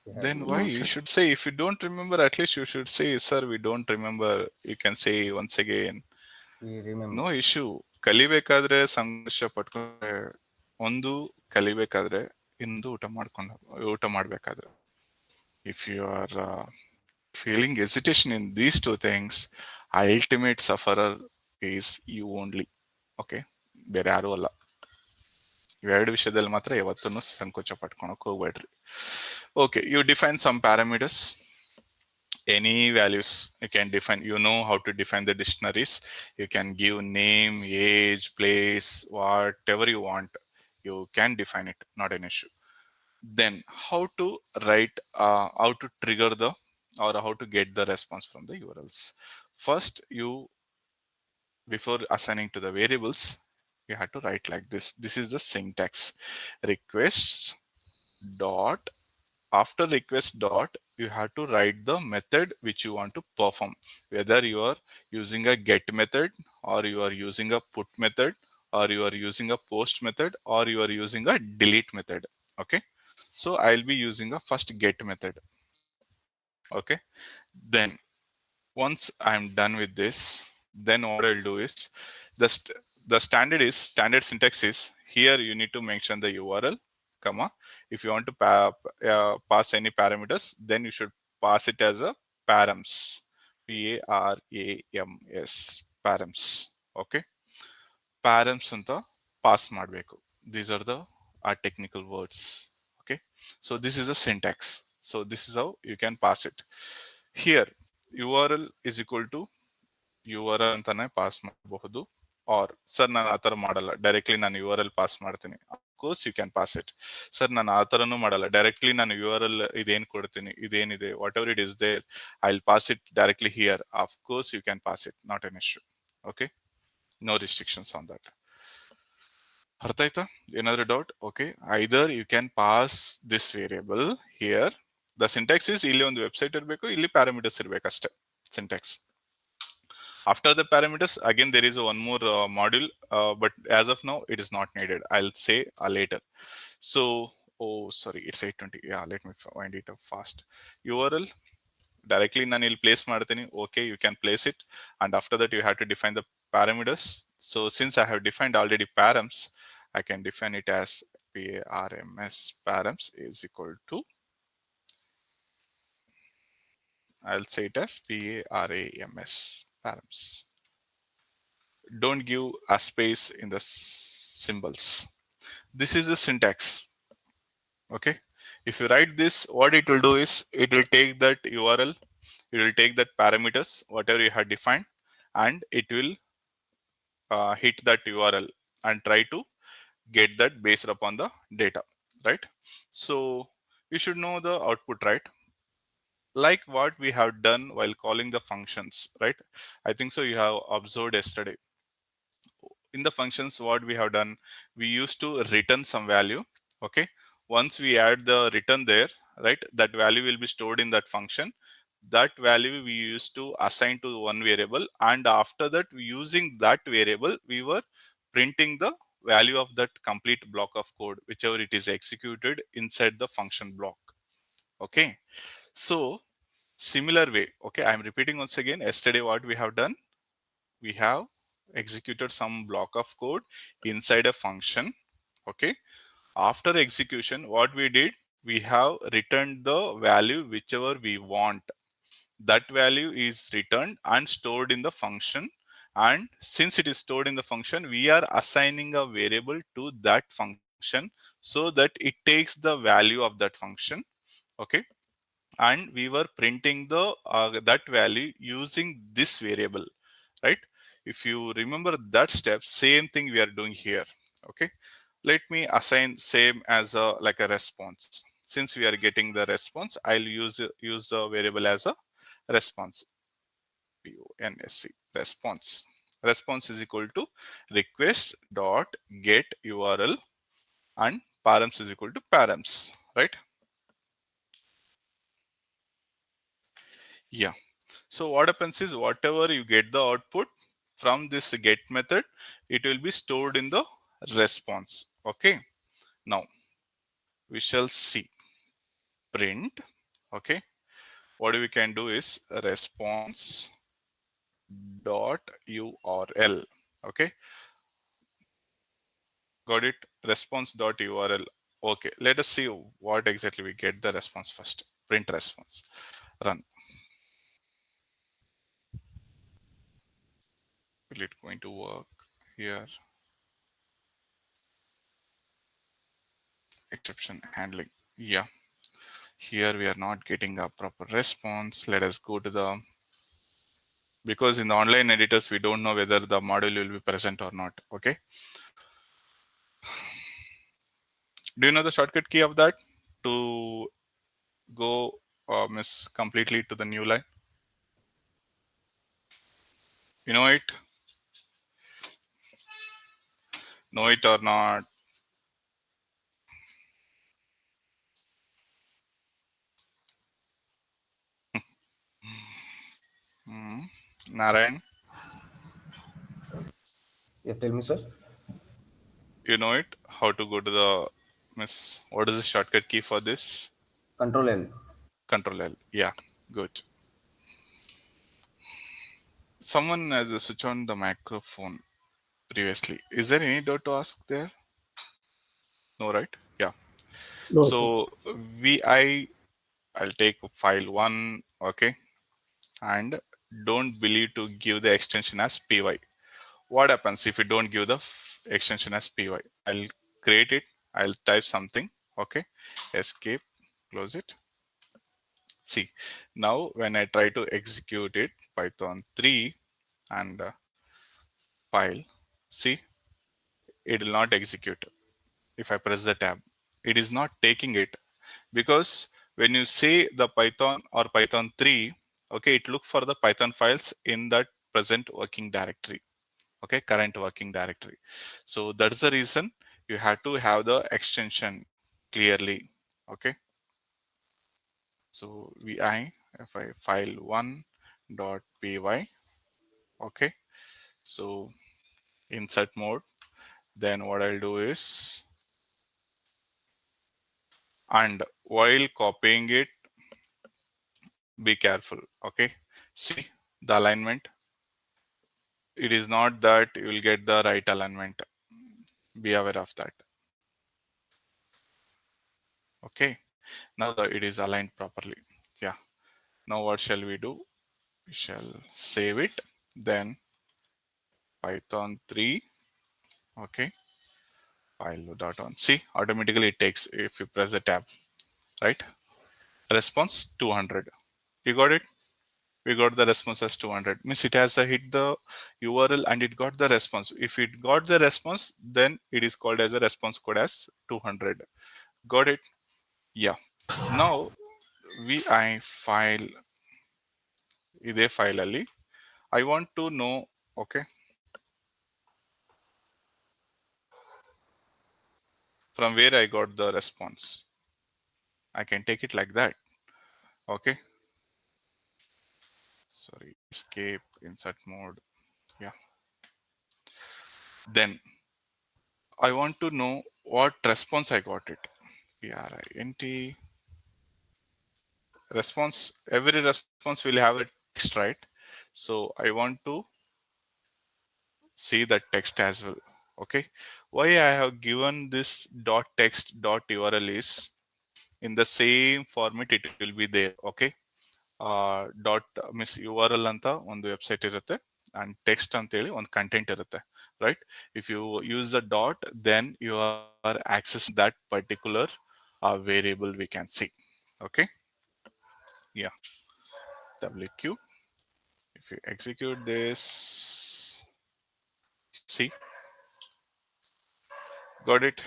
we have Then to. why No, you sir. should say, if you don't remember, at least you should say, sir, we don't remember. You can say once again. We remember. No issue. ಕಲಿಬೇಕಾದ್ರೆ ಸಂಘರ್ಷ ಪಟ್ಕೊಂಡ್ರೆ, ಒಂದು ಕಲಿಬೇಕಾದ್ರೆ ಇನ್ನೊಂದು ಊಟ ಮಾಡ್ಬೇಕಾದ್ರೆ, if you are feeling hesitation in these two things, ultimate sufferer is you only. Okay, ಬೇರೆ ಯಾರು ಅಲ್ಲ. ಇವೆರಡು ವಿಷಯದಲ್ಲಿ ಮಾತ್ರ ಯಾವತ್ತೂ ಸಂಕೋಚ ಪಟ್ಕೊಳಕ್ ಹೋಗ್ಬೇಡ್ರಿ. Okay, you define some parameters, any values you can define. You know how to define the dictionaries. You can give name, age, place, whatever you want, you can define it, not an issue. Then how to write, how to trigger the, or how to get the response from the URLs. First, you, before assigning to the variables, you have to write like this is the syntax. Requests dot, after request dot, you have to write the method which you want to perform, whether you are using a get method, or you are using a put method, or you are using a post method, or you are using a delete method. Okay, so I'll be using a first get method. Okay, then once I'm done with this, then what I'll do is, the standard syntax is, here you need to mention the URL, comma. If you want to pass any parameters, then you should pass it as a params, params, params. Okay, params ಅಂತ pass ಮಾಡಬೇಕು. These are the technical words. Okay, so this is the syntax. So this is how you can pass it. Here URL is equal to URL ಅಂತಾನೆ pass ಮಾಡಬಹುದು. or sir ನಾನು ಆ ಥರ ಮಾಡಲ್ಲ, directly ನಾನು U R L pass ಮಾಡ್ತೀನಿ, course you can pass it. Sir ನಾನು ಆ ಥರನೂ ಮಾಡಲ್ಲ, ಡೈರೆಕ್ಟ್ಲಿ ನಾನು ಯು ಆರ್ ಎಲ್ ಇದೇನು ಕೊಡ್ತೀನಿ, ಇದೇನಿದೆ whatever it is there, I will pass it directly here, of course you can pass it, not an issue. Okay, no restrictions on that. ಅರ್ಥ ಆಯ್ತಾ? ಏನಾದ್ರು doubt? Okay, either you can pass this variable here. The syntax is ಇಲ್ಲಿ ಒಂದು website ಇರಬೇಕು, ಇಲ್ಲಿ parameters ಇರಬೇಕಷ್ಟೇ syntax. After the parameters, again there is one more module, but as of now it is not needed. I'll say later. So, oh sorry, it's 8:20. Yeah, let me find it up fast. URL directly ನಾನು ಇಲ್ಲಿ place ಮಾಡ್ತೀನಿ. Okay, you can place it, and after that you have to define the parameters. So since I have defined already params, I can define it as params. Params is equal to, I'll say it as params. Params. Don't give a space in the symbols. This is the syntax. Okay, if you write this, what it will do is it will take that URL, it will take that parameters whatever you have defined, and it will hit that URL and try to get that based upon the data, right? So you should know the output, right? Like what we have done while calling the functions, right? I think so you have observed yesterday. In the functions, what we have done, we used to return some value. Okay, once we add the return there, right, that value will be stored in that function. That value we used to assign to one variable, and after that, using that variable, we were printing the value of that complete block of code, whichever it is executed inside the function block. Okay, so similar way, okay, I am repeating once again. Yesterday what we have done, we have executed some block of code inside a function. Okay, after execution, what we did, we have returned the value whichever we want. That value is returned and stored in the function, and since it is stored in the function, we are assigning a variable to that function so that it takes the value of that function. Okay, and we were printing the that value using this variable, right? If you remember that step, same thing we are doing here. Okay, let me assign same as a like a response. Since we are getting the response, I'll use the variable as a response. Response. Response is equal to request dot get URL, and params is equal to params, right? Yeah. So what happens is, whatever you get the output from this get method, it will be stored in the response. Okay. Now we shall see print. Okay. What we can do is response dot URL. Okay. Got it? Response dot URL. Okay. Let us see what exactly we get the response first. Print response. Run. Will it going to work here? Exception handling. Yeah. Here we are not getting a proper response. Let us go to the, because in the online editors, we don't know whether the module will be present or not. Okay. Do you know the shortcut key of that to go completely to the new line? You know it? Know it or not? Narayan, Yeah, tell me, sir. you know it? How to go to the miss? What is the shortcut key for this? Control L. Control L. Yeah, good. Someone has a switch on the microphone previously. Is there any doubt to ask there? No, right? Yeah. No, sir. So I'll take file one, okay, and don't believe to give the extension as py. What happens if you don't give the extension as py? I'll create it. I'll type something. Okay, escape, close it. See, now when I try to execute it, Python 3 and file. See, it will not execute if I press the tab. It is not taking it because when you say the Python or Python 3, okay, it look for the Python files in that present working directory, okay, current working directory. So that's the reason you have to have the extension clearly, okay. So vi file1 dot py, okay. So insert mode, then what I'll do is, and while copying it, be careful, okay. See the alignment, it is not that you will get the right alignment, be aware of that, okay. Now the it is aligned properly. Yeah, now what shall we do? We shall save it, then python 3, okay, file dot on. See, automatically it takes if you press the tab, right? Response 200. You got it? We got the response as 200. Means it has hit the URL and it got the response. If it got the response, then it is called as a response code as 200. Got it? Yeah. Now vi file ಇದೆ file ಅಲ್ಲಿ I want to know, okay, from where I got the response. I can take it like that. Okay. Sorry, escape, insert mode. Yeah. Then I want to know what response I got it. print response. Every response will have a text, right? So I want to see that text as well. Okay. Why I have given this dot text dot URL is in the same format it will be there. Okay. Dot means U R L ಅಂತ ಒಂದು website ಇರುತ್ತೆ and text ಅಂತ ಹೇಳಿ ಒಂದು content ಇರುತ್ತೆ, right. If you use the dot then you are accessing that particular variable we can see. Okay, yeah, wq. If you execute this, see, got it.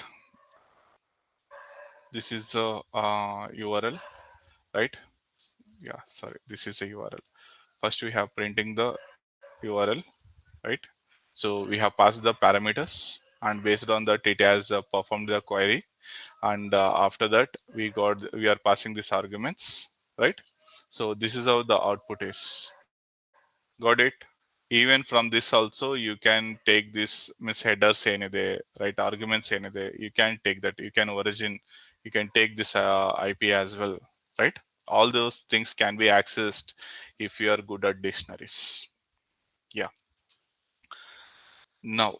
This is the URL, right? Yeah, sorry, this is the URL. First we have printing the URL, right? So we have passed the parameters and based on that it has performed the query, and after that we are passing these arguments, right? So this is how the output is. Got it? Even from this also you can take this miss headers ಏನಿದೆ, right, arguments ಏನಿದೆ, you can take that, you can origin, you can take this IP as well, right? All those things can be accessed if you are good at dictionaries. Yeah. Now,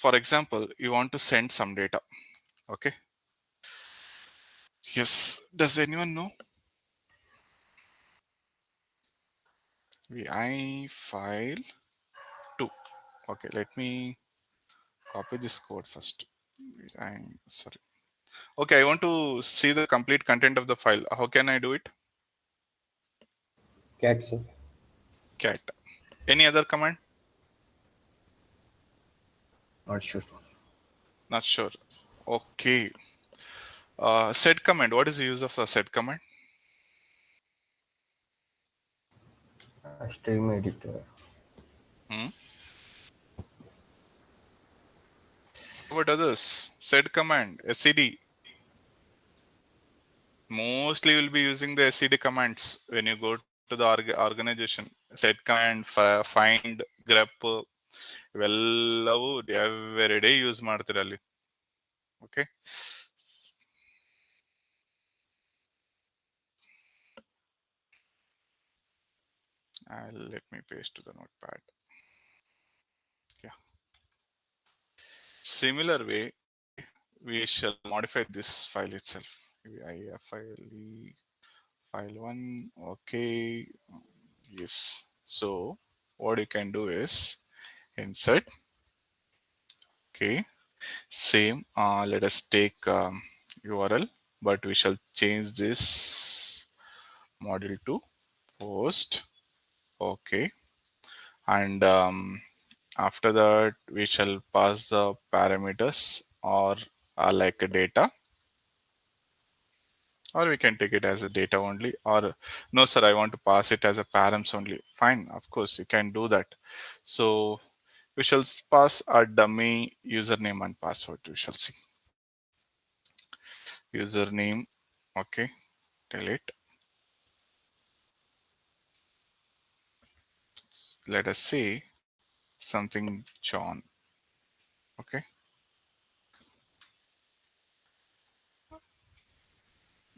for example, you want to send some data. Okay. Yes. Does anyone know? vi file 2. Okay. Let me copy this code first. I'm sorry. Okay. I want to see the complete content of the file. How can I do it? Cat, sir. Cat. Any other command? Not sure. Not sure. Okay. Set command. What is the use of the set command? Stream editor. Hmm? How about others? Set command. SED. Mostly you'll be using the SED commands when you go to the organization. Set command, find, grep ಇವೆಲ್ಲವೂ every day use ಮಾಡ್ತೀರ ಅಲ್ಲಿ. Okay, let me paste to the notepad. Yeah. Similar way, we shall modify this file itself. file1. Okay. Yes. So what you can do is insert. Okay. Same. Let us take URL, but we shall change this model to post. Okay. And After that, we shall pass the parameters or like a data, or we can take it as a data only, or no sir, I want to pass it as a params only. Fine, of course you can do that. So we shall pass a dummy username and password. We shall see username. Okay, delete. Let us say something John. Okay,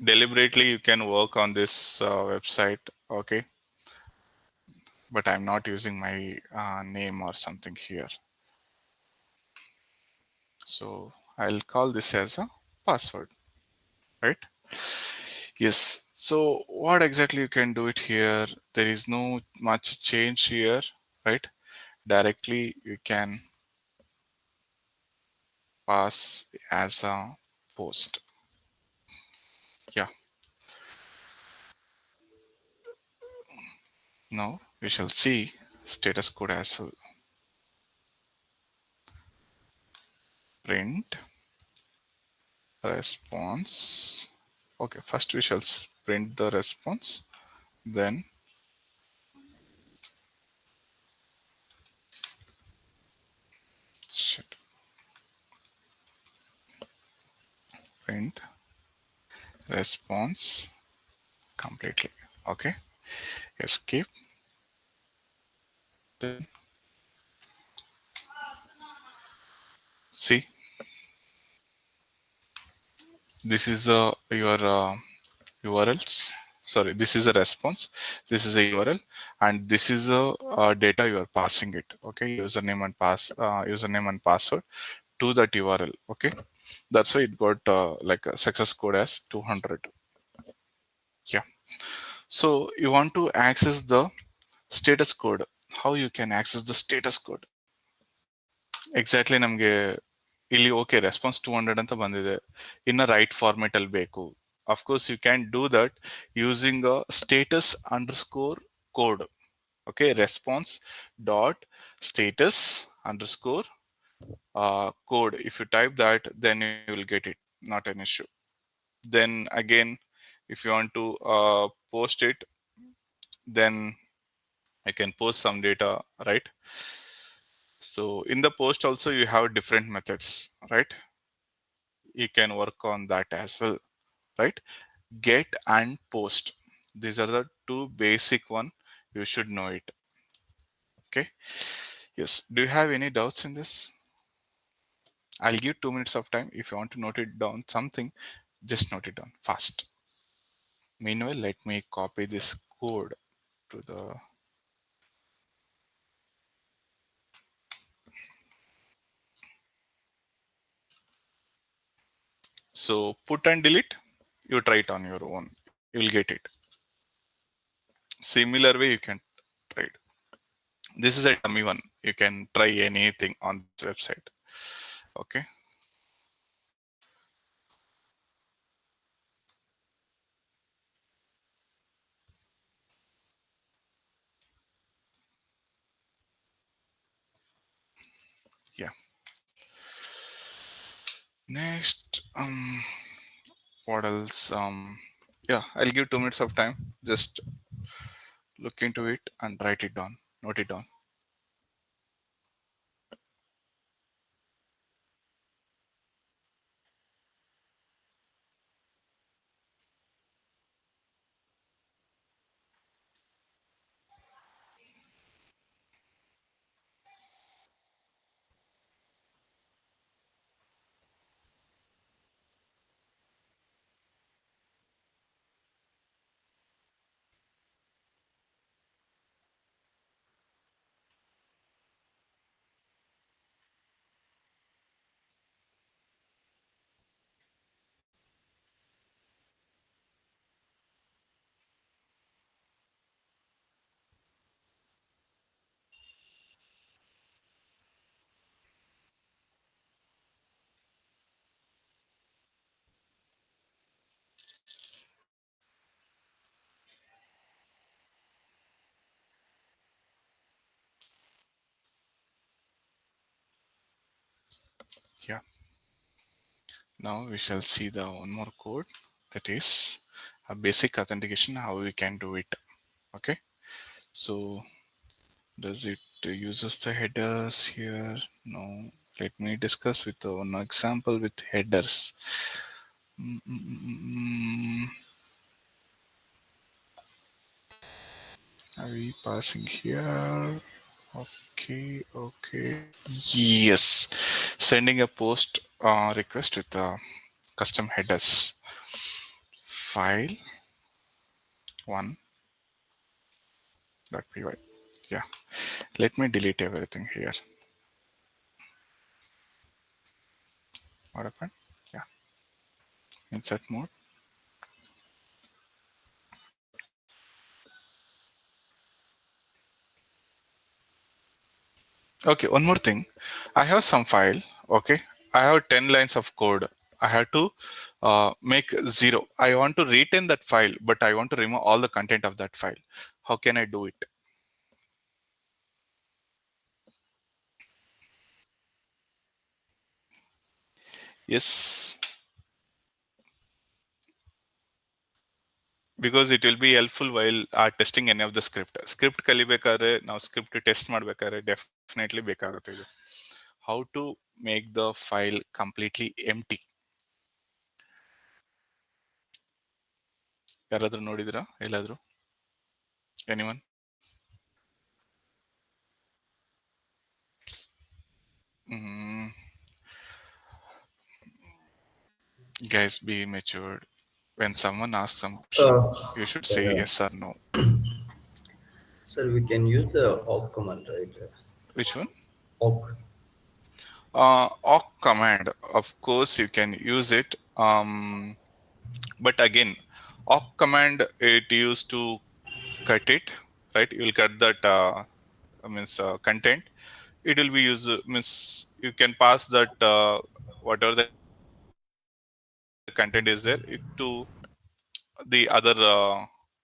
deliberately you can work on this website. Okay, but I'm not using my name or something here. So I'll call this as a password, right? Yes. So what exactly you can do it here? There is no much change here, right? Directly you can pass as a post. Yeah. Now we shall see status code as well. Print response. Okay, first we shall print the response, then shit, print response completely. Okay, escape. Then see, this is your URLs. Sorry, this is a response. This is a URL, and this is a data you are passing it. Okay, username and password to that URL. Okay, that's why it got like a success code as 200. Yeah. So you want to access the status code. How you can access the status code? Exactly ನಮಗೆ ಇಲ್ಲಿ okay response 200 ಅಂತ ಬಂದಿದೆ, ಇನ್ನ right format ಅಲ್ಲಿ ಬೇಕು. Of course you can do that using status underscore code. Okay, response dot status underscore code. If you type that, then you will get it, not an issue. Then again, if you want to post it, then I can post some data, right? So in the post also you have different methods, right? You can work on that as well, right? Get and post. These are the two basic one. You should know it. Okay. Yes. Do you have any doubts in this? I'll give 2 minutes of time. If you want to note it down something, just note it down fast. Meanwhile, let me copy this code to the. So put and delete. You try it on your own. You will get it. Similar way you can try it. This is a dummy one. You can try anything on this website. Okay. Yeah. Next, what else? Yeah, I'll give 2 minutes of time. Just look into it and write it down. Note it down. Now we shall see the one more code, that is a basic authentication, how we can do it. Okay, so does it uses the headers here? No. Let me discuss with one example with headers. Mm, mm, mm, mm, mm. Are we passing here? Okay, okay. Yes, sending a post request with custom headers. File one dot py. Yeah, let me delete everything here. What happened? Yeah, insert mode. Okay, one more thing. I have some file. Okay, I have 10 lines of code. I have to make 0. I want to retain that file, but I want to remove all the content of that file. How can I do it? Yes, because it will be helpful while testing any of the script. Script ಕಲಿಬೇಕಾದ್ರೆ ನಾವು script test ಮಾಡಬೇಕಾದ್ರೆ definitely ಬೇಕಾಗುತ್ತೆ ಇದು. How to make the file completely empty? ಯಾರಾದ್ರೂ ನೋಡಿದ್ರಾ ಎಲ್ಲಾದ್ರೂ? Anyone? Mm, guys, be matured. When someone asks some question, you should Sir, say yes or no. sir, we can use the awk command, right? Which one? Awk. Awk command. Of course, you can use it. But again, awk command, it used to cut it, right? You'll cut that means content. It will be used means you can pass that whatever the content is there to the other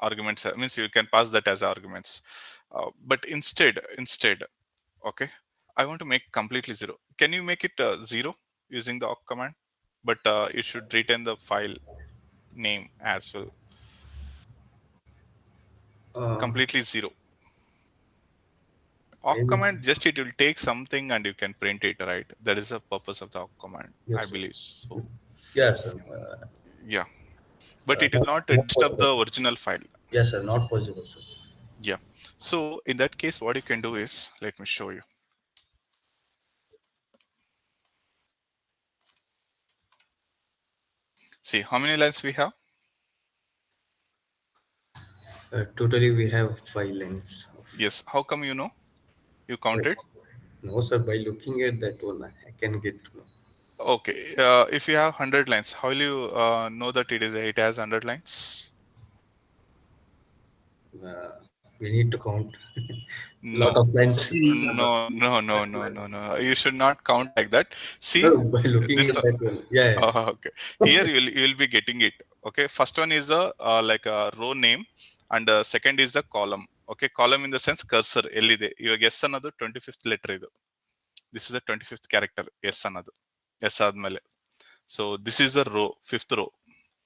arguments. Means you can pass that as arguments. But instead, okay, I want to make completely 0. Can you make it 0 using the awk command? But you should retain the file name as well. Uh, Completely 0. Awk maybe. command, just it will take something and you can print it, right? That is the purpose of the awk command, I Yes, sir. believe. So Yes, sir. yeah, but it will Not, not not disturb possible. the original file. Yes, sir. Not possible, sir. Yeah. So in that case, what you can do is, let me show you. See how many lines we have? Totally, we have 5 lines. Yes. How come you know? You counted? No, sir. By looking at that one, I can get to know. Okay. If you have 100 lines, how will you know that it has 100 lines? We need to count. Lot No. of lines. No, no, no, no, no, no. You should not count like that. See No, by looking this. at that one. Yeah, yeah. Okay. Here you'll be getting it. Okay. First one is a like a row name, and second is the column. Okay. Column in the sense cursor. ಎಲ್ಲಿದೆ ಇವಾಗ S ಅನ್ನೋದು 25th letter ಇದು. This is the 25th character. S ಅನ್ನೋದು S ಆದ್ಮೇಲೆ. So this is the row, fifth row.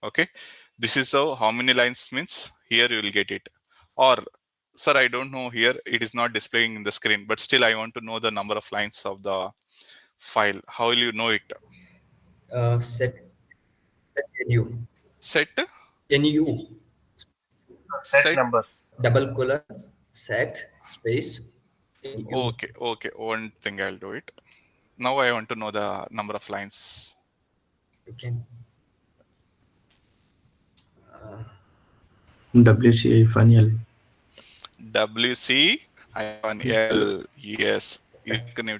Okay. This is how many lines means. Here you will get it. Or sir, I don't know, here it is not displaying in the screen, but still I want to know the number of lines of the file. How will you know it? Set NU. Set. NU. Set Set. numbers. Double colon set space NU. Okay, okay. One thing, I'll do it. Now I want to know the number of lines. You can WC-L. WC-L. Yes. ಇದಕ್ಕೆ ನೀವು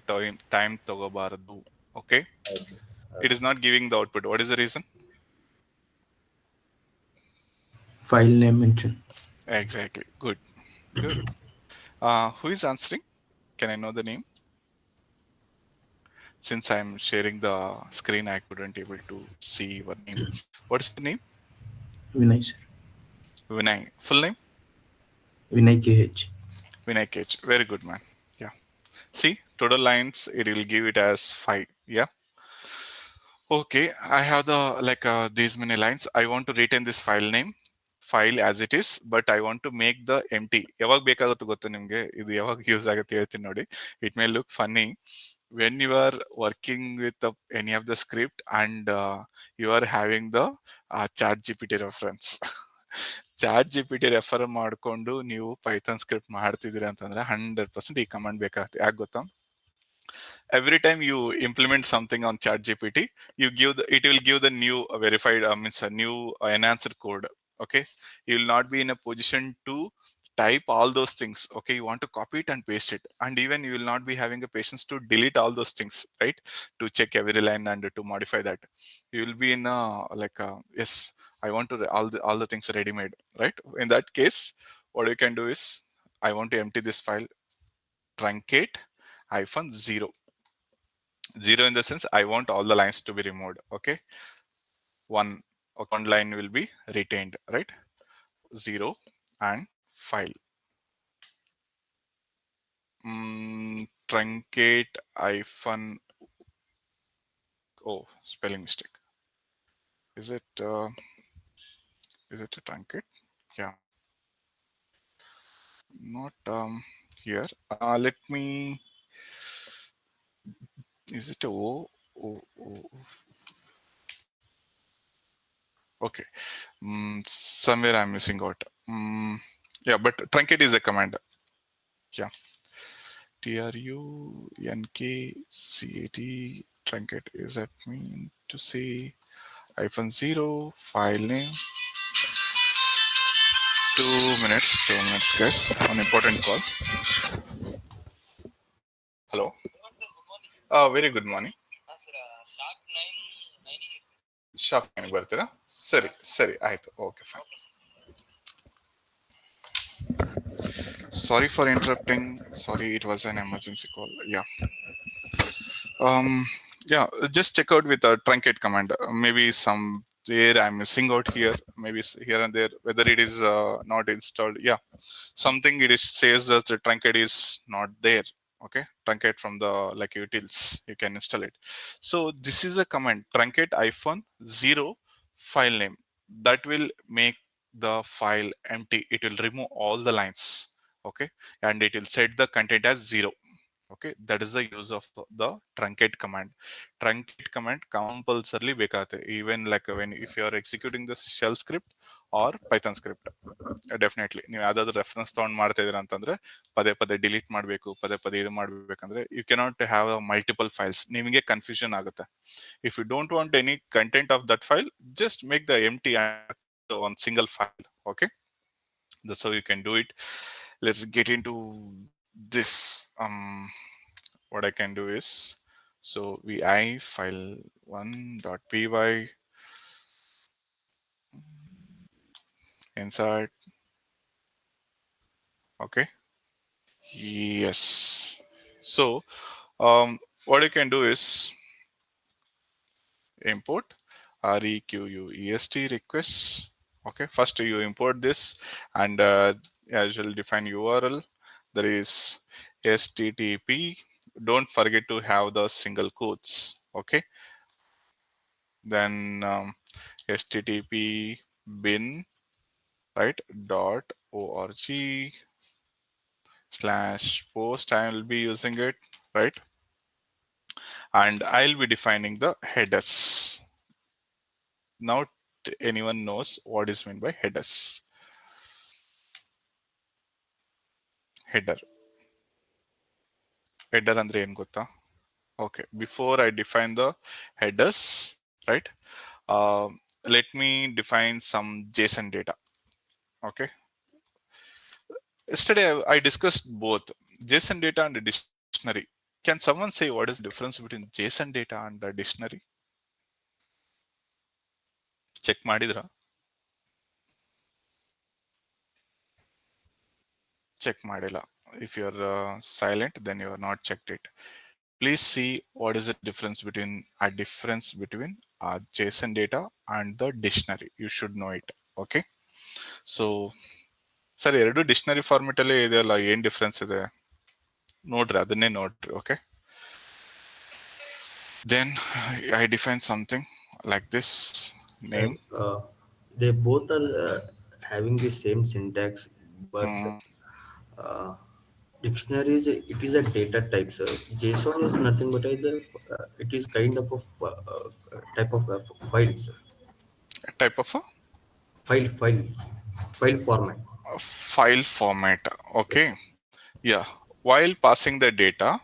time ತಗೋಬಾರದು. Okay. okay. It is not giving the output. What is the reason? File name mention. Exactly. Good. Good. Who is answering? Can I know the name? Since I'm sharing the screen, I couldn't able to see your name. What's your name? Vinay sir. Vinay. Full name? Vinay KH. Vinay Kech. Very good, man. Yeah. See, total lines, it will give it as 5. Yeah. Okay, I have the like these many lines. I want to retain this file name, file as it is, but I want to make the empty. ಯಾವಾಗ ಬೇಕಾಗುತ್ತೆ ಗೊತ್ತಾ ನಿಮ್ಗೆ, ಇದು ಯಾವಾಗ use ಆಗುತ್ತೆ ಹೇಳ್ತೀನಿ ನೋಡಿ. It may look funny when you are working with any of the script and you are having the chat gpt reference. Chat G P T refer ಮಾಡಿಕೊಂಡು ನೀವು ಪೈಥಾನ್ ಸ್ಕ್ರಿಪ್ಟ್ ಮಾಡ್ತಿದ್ದೀರಿ ಅಂತಂದ್ರೆ 100% ಈ ಕಮಾಂಡ್ ಬೇಕಾಗುತ್ತೆ. ಯಾಕೆ ಗೊತ್ತಾ, every time you implement something on chat gpt, you give it will give the new verified means a new enhanced code. Okay, you will not be in a position to type all those things. Okay, you want to copy it and paste it, and even you will not be having a patience to delete all those things, right? To check every line and to modify that. You will be in a like a, yes, I want to all the things ready made, right? In that case, what you can do is, I want to empty this file, truncate hyphen zero. Zero in the sense I want all the lines to be removed. Okay, one, okay, one line will be retained, right? Zero and file. Truncate hyphen, oh, spelling mistake. Is it a truncate? Yeah, not here. Let me. Is it a O? Okay. Somewhere I'm missing out. Yeah, but truncate is a command. Yeah. truncate, truncate, is that mean to say hyphen zero, file name. 2 minutes, guys. An important call. Hello. Very good morning. Sharp 9 ಬರ್ತೀರಾ? ಸರಿ ಸರಿ ಆಯ್ತು. Okay, fine. Sorry for interrupting. Sorry, it was an emergency call. Yeah. Yeah, just check out with a truncate command. Maybe somewhere I'm missing out here, maybe here and there, whether it is not installed. Yeah, something it is says that the truncate is not there. Okay, truncate from the like utils, you can install it. So this is a command, truncate hyphen zero file name, that will make the file empty. It will remove all the lines. Okay, and it will set the content as zero. Okay, that is the use of the truncate command. Truncate command compulsorily ಬೇಕಾಗುತ್ತೆ, even like when if you are executing the shell script or python script. Definitely ನೀವು ಯಾವ್ದಾದ್ರು reference ತಗೊಂಡ್ ಮಾಡ್ತಾ ಇದೀರ ಅಂತಂದ್ರೆ ಪದೇ ಪದೇ delete ಮಾಡಬೇಕು, ಪದೇ ಪದೇ ಇದು ಮಾಡ್ಬೇಕಂದ್ರೆ you cannot have multiple files, ನಿಮಗೆ ಕನ್ಫ್ಯೂಷನ್ ಆಗುತ್ತೆ. If you don't want any content of that file, just make the empty and keep the one single file. Okay, that's how you can do it. Let's get into this. What I can do is, so vi file1.py insert. Okay, yes. So what you can do is import request requests. Okay, first you import this, and as you'll define URL, there is http. Don't forget to have the single quotes. Okay, then http bin, right, dot org slash post, I will be using it, right, and I'll be defining the headers. Now anyone knows what is meant by headers. Header ಅಂದ್ರೆ ಏನ್ ಗೊತ್ತಾ? Okay, before I define the headers, right, uh, let me define some JSON data. Okay, yesterday I discussed both JSON data and dictionary. Can someone say what is the difference between JSON data and the dictionary? Check ಮಾಡಿದ್ರಾ? Check ಮಾಡಿಲ್ಲ. If you're silent, then you are not checked it. Please see what is the difference between JSON data and the dictionary. You should know it. Okay. So, ಸರಿ, ಎರಡು dictionary format ಅಲ್ಲಿ ಇದೆಯಲ್ಲ, ಏನ್ difference ಇದೆ ನೋಡ್ರಿ, ಅದನ್ನೇ ನೋಡ್ರಿ. Okay, Then I define something like this Sir, name. they both are having the same syntax, but Mm, uh, dictionary is it is a data type, sir. JSON is nothing but it is kind of a type of file, sir. type of Files, file format. a file format. Yes, Okay. sir. Yeah. While passing the data,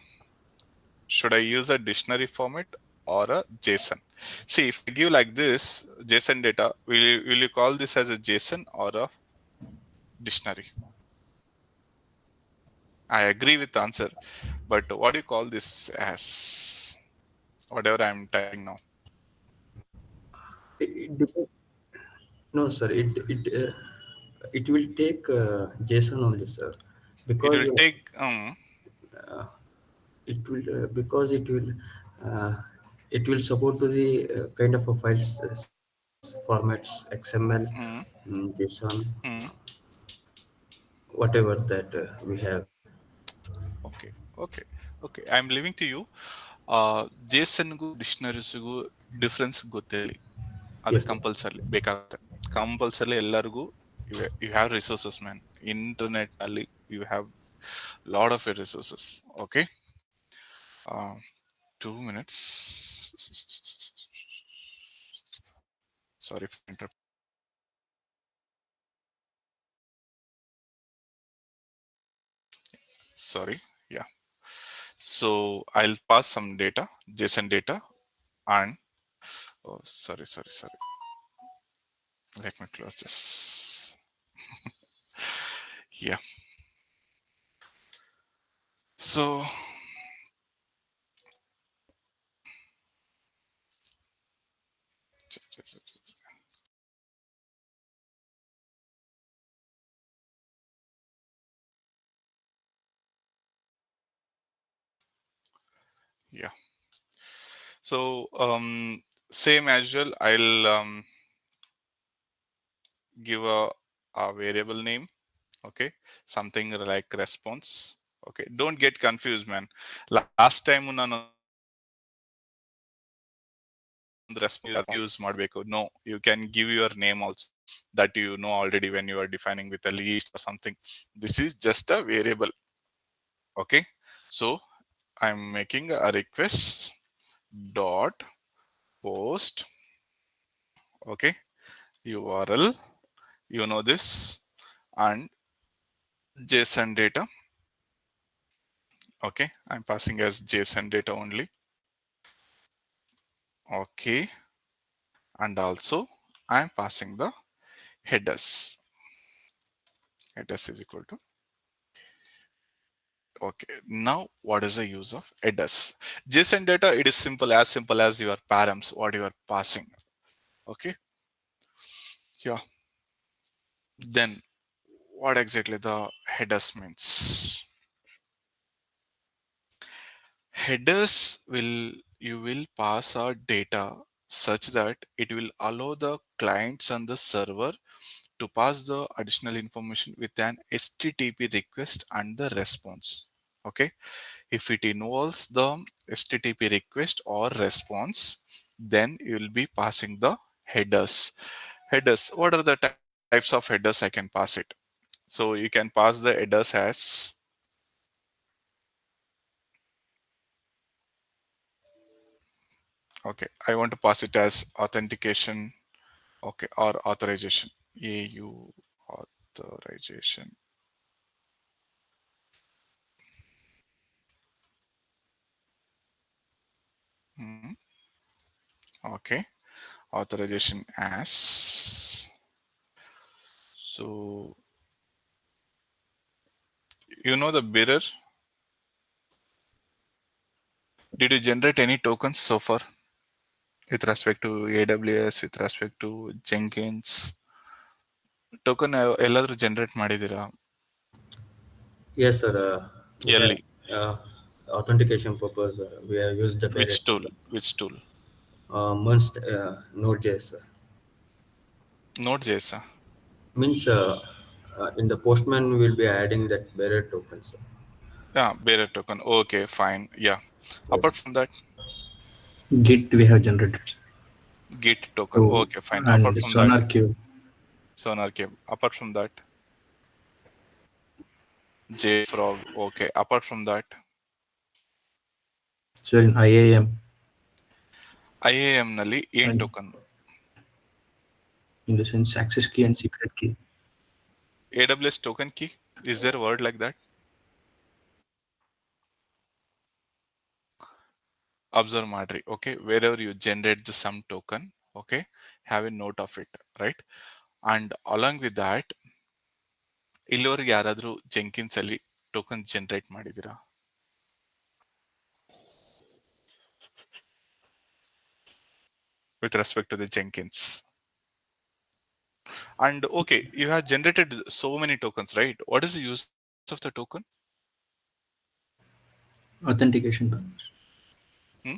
should I use a dictionary format or a JSON? See, if I give like this JSON data, will you call this as a JSON or a dictionary? I agree with the answer, but what do you call this as? Whatever I'm typing now, It depends. No, sir. It will take JSON only, sir, it because will take uh, it will support to the kind of a files formats XML, mm, JSON, mm, whatever that we have. okay, okay, okay. I'm leaving to you. JSON gu dictionaries gu difference ಗೊತ್ತಿರಲಿ ಅದು Yes, sir. Compulsory ಬೇಕಾಗುತ್ತೆ compulsory ಎಲ್ಲರಿಗೂ you have resources man internet ನಲ್ಲಿ you have lot of resources okay 2 minutes sorry for interrupt sorry yeah so I'll pass some data JSON data and oh sorry let me close this yeah so yeah so same as usual I'll give a variable name okay something like response okay don't get confused man last time ನಾನು ಒಂದು response use ಮಾಡಬೇಕು no you can give your name also that you know already when you are defining with a list or something this is just a variable okay so I'm making a request dot post okay URL you know this and JSON data okay I'm passing as JSON data only okay and also I'm passing the headers headers is equal to okay now what is the use of headers JSON data it is simple as your params what you are passing okay yeah then what exactly the headers means headers will you will pass our data such that it will allow the clients and the server to pass the additional information with an HTTP request and the response okay if it involves the HTTP request or response then you will be passing the headers headers what are the types of headers I can pass it so you can pass the headers as okay I want to pass it as authentication okay or authorization AU authorization Mhm. okay authorization as so you know the bearer did you generate any tokens so far with respect to AWS with respect to Jenkins token ಎಲ್ಲಾದ್ರೂ generate ಮಾಡಿದೀರಾ Yes, sir. We have ಎಲ್ಲಿ authentication purpose. We have used the which Barrett tool tokens. which tool Once Node.js, sir. Node.js Means in the Postman we'll be adding that Barrett token, sir. yeah bearer token okay fine yeah Yes. apart from that Git we have generated. Git token. So Okay, fine. Apart and from that, Sonar Cube. Sonar Cube. Apart from that, JFrog. Okay. Apart from that, So in IAM, IAM ನಲ್ಲಿ ಏನ್ and token? in the sense access key and secret key. AWS token key. Is there a word like that? Observe ಮಾಡ್ರಿ. Okay. Wherever you generate the some token, okay, have a note of it, right? And along with that, ಇಲ್ಲಿವರೆಗೆ ಯಾರಾದ್ರೂ ಜೆಂಕಿನ್ಸ್ ಅಲ್ಲಿ token generate ಮಾಡಿದೀರಾ? With respect to the Jenkins. And okay, you have generated so many tokens, right? What is the use of the token? Authentication purpose. Hmm?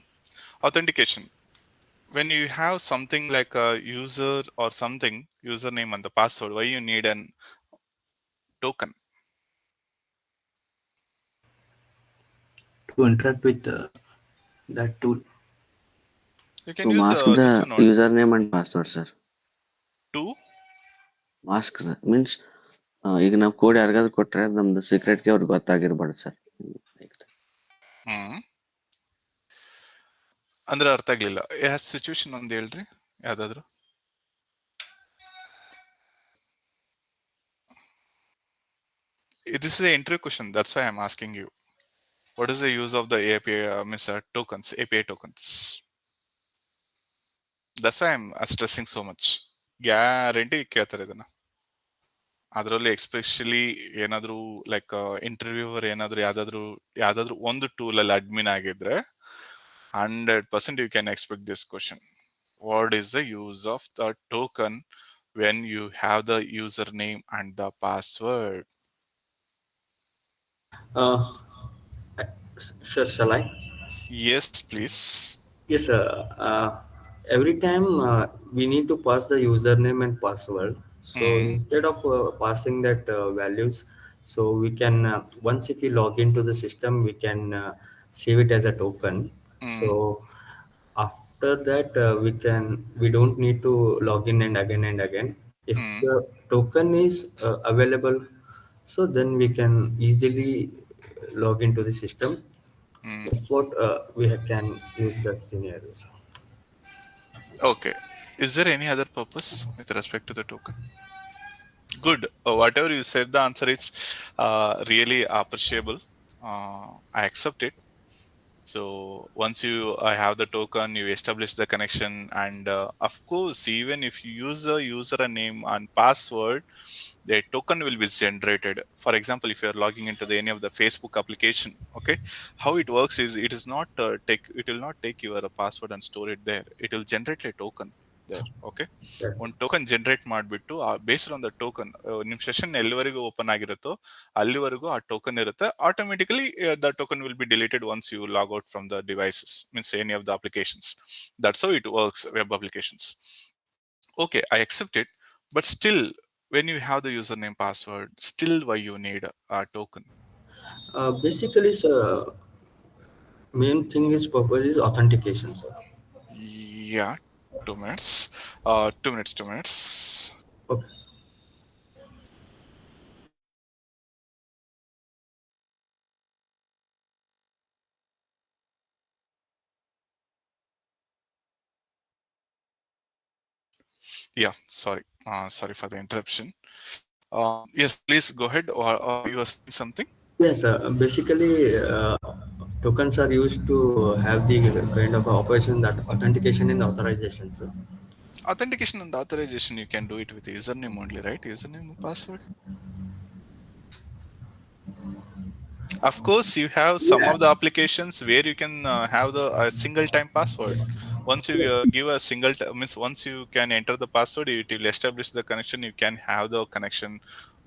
Authentication. When you have something like a user or something, username and the password, why you need an token? To interact with that tool. You can To use mask this the one only. username and password, sir. To Mask sir. Means ಈಗ ನಾವು code ಯಾರಿಗಾದ್ರು ಕೊಟ್ರೆ ನಮ್ದು secret ಗೆ ಅವ್ರಿಗೆ ಗೊತ್ತಾಗಿರ್ಬಾರ್ದು sir. ಹ್ಮ್ ಅಂದ್ರೆ ಅರ್ಥ ಆಗ್ಲಿಲ್ಲ. ಯಾವ ಸಿಚುವೇಶನ್ ಒಂದು ಹೇಳ್ರಿ ಯಾವ್ದಾದ್ರು. This is an interview question. That's why I'm asking you. What is the use of the API, tokens, API tokens? That's why I'm stressing so much. Guarantee ಕೇಳ್ತಾರೆ ಇದನ್ನ. ಅದರಲ್ಲಿ ಎಸ್ಪೆಷಲಿ ಏನಾದರೂ ಲೈಕ್ ಇಂಟರ್ವ್ಯೂವರ್ ಏನಾದರೂ ಯಾವ್ದಾದ್ರು ಒಂದು ಟೂಲ್ ಅಲ್ಲಿ admin ಆಗಿದ್ರೆ 100% you can expect this question. What is the use of the token when you have the username and the password? Uh, sure, shall I? Yes, please. Yes, every time we need to pass the username and password. So Hmm. instead of passing that values, so we can once if we log into the system, we can save it as a token. Hmm. So after that, we don't need to log in and again. If Hmm. the token is available, so then we can easily log into the system. Hmm. That's what can use the scenarios. Okay. Is there any other purpose with respect to the token? Good. Whatever you said, the answer is really appreciable. I accept it. So once you have the token, you establish the connection, and of course, even if you use a username and password, the token will be generated. For example, if you are logging into any of the Facebook application, okay, how it works is it will not take your password and store it there. It will generate a token there. Okay, Yes. ಒಂದು token generate ಮಾಡಿಬಿಟ್ಟು based on the token ನಿಮ್ಮ session ಎಲ್ಲಿವರೆಗೂ open ಆಗಿರುತ್ತೋ ಅಲ್ಲಿವರೆಗೂ ಆ token ಇರುತ್ತೆ. Automatically the token will be deleted once you log out from the devices, means any of the applications. That's how it works, web applications. Okay, I accept it, but still, when you have the username password, still why you need a token? Basically, sir, main thing is purpose is authentication, sir. Yeah, 2 minutes. 2 minutes, 2 minutes. Okay. Yeah, sorry. Sorry for the interruption. Yes, please go ahead, or you were saying something? Yes, basically, tokens are used to have the kind of operation that authentication and authorization, sir. Authentication and authorization, you can do it with username only, right? Username and password. Of course, you have some Yeah. of the applications where you can have the single time password. Once you Yes, give a means once you can enter the password, it will establish the connection. You can have the connection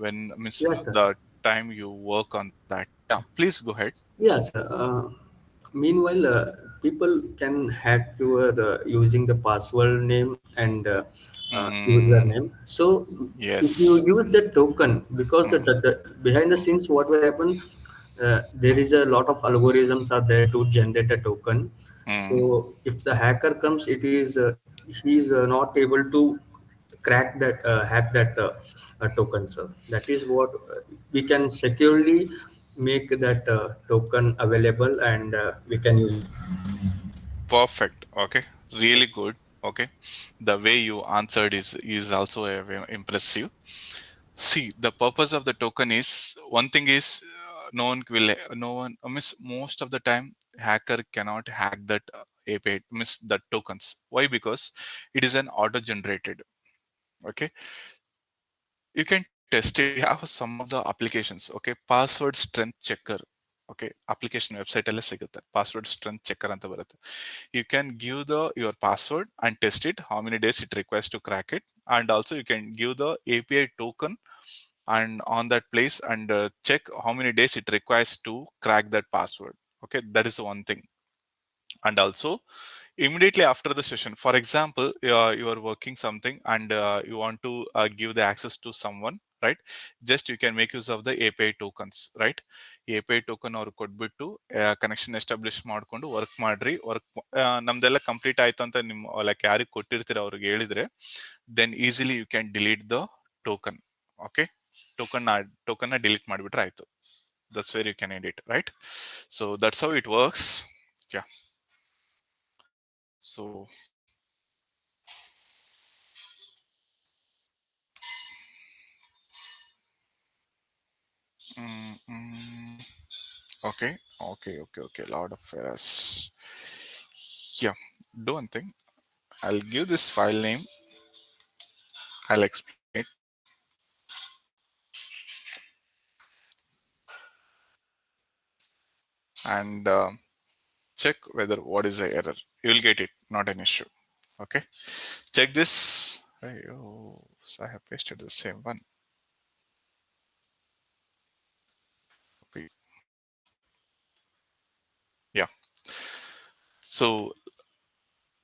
when means yes, sir. the time you work on that. Yeah, please go ahead. Yes. Meanwhile, people can hack your using the password name and Mm, username. So if you yes. use the token, because Mm, behind the scenes, what will happen? There is a lot of algorithms are there to generate a token. Hmm. So if the hacker comes, it is he is not able to crack that hack that token, sir. That is what we can securely make that token available, and we can use it. Perfect. Okay. Really good. Okay. The way you answered is also impressive. See, the purpose of the token is one thing is no one will no one miss most of the time hacker cannot hack that API miss the tokens. Why? Because it is an auto generated. Okay, you can test it. We have some of the applications. Okay, password strength checker. Okay, application website alle sigutte password strength checker anta barutte. You can give the your password and test it how many days it requires to crack it, and also you can give the API token and on that place and check how many days it requires to crack that password. Okay, that is one thing. And also immediately after the session, for example, you are working something and you want to give the access to someone, right? Just you can make use of the API tokens, right? API token ಅವ್ರು ಕೊಟ್ಬಿಟ್ಟು connection establish ಮಾಡ್ಕೊಂಡು work ಮಾಡ್ರಿ. Work ನಮ್ದೆಲ್ಲ complete ಆಯ್ತು ಅಂತ ನಿಮ್ಮ like ಯಾರಿಗೆ ಕೊಟ್ಟಿರ್ತೀರ ಅವ್ರಿಗೆ ಹೇಳಿದ್ರೆ then easily you can delete the token. Okay, token ನ delete ಮಾಡಿಬಿಟ್ರೆ ಆಯ್ತು. That's where you can edit, right? So that's how it works. Yeah. So okay, okay. Lot of errors. Yeah. Do one thing. I'll give this file name. I'll explain it. And check whether what is the error. You will get it. Not an issue. Okay. Check this. Hey, oh, so I have pasted the same one. Copy. Yeah. So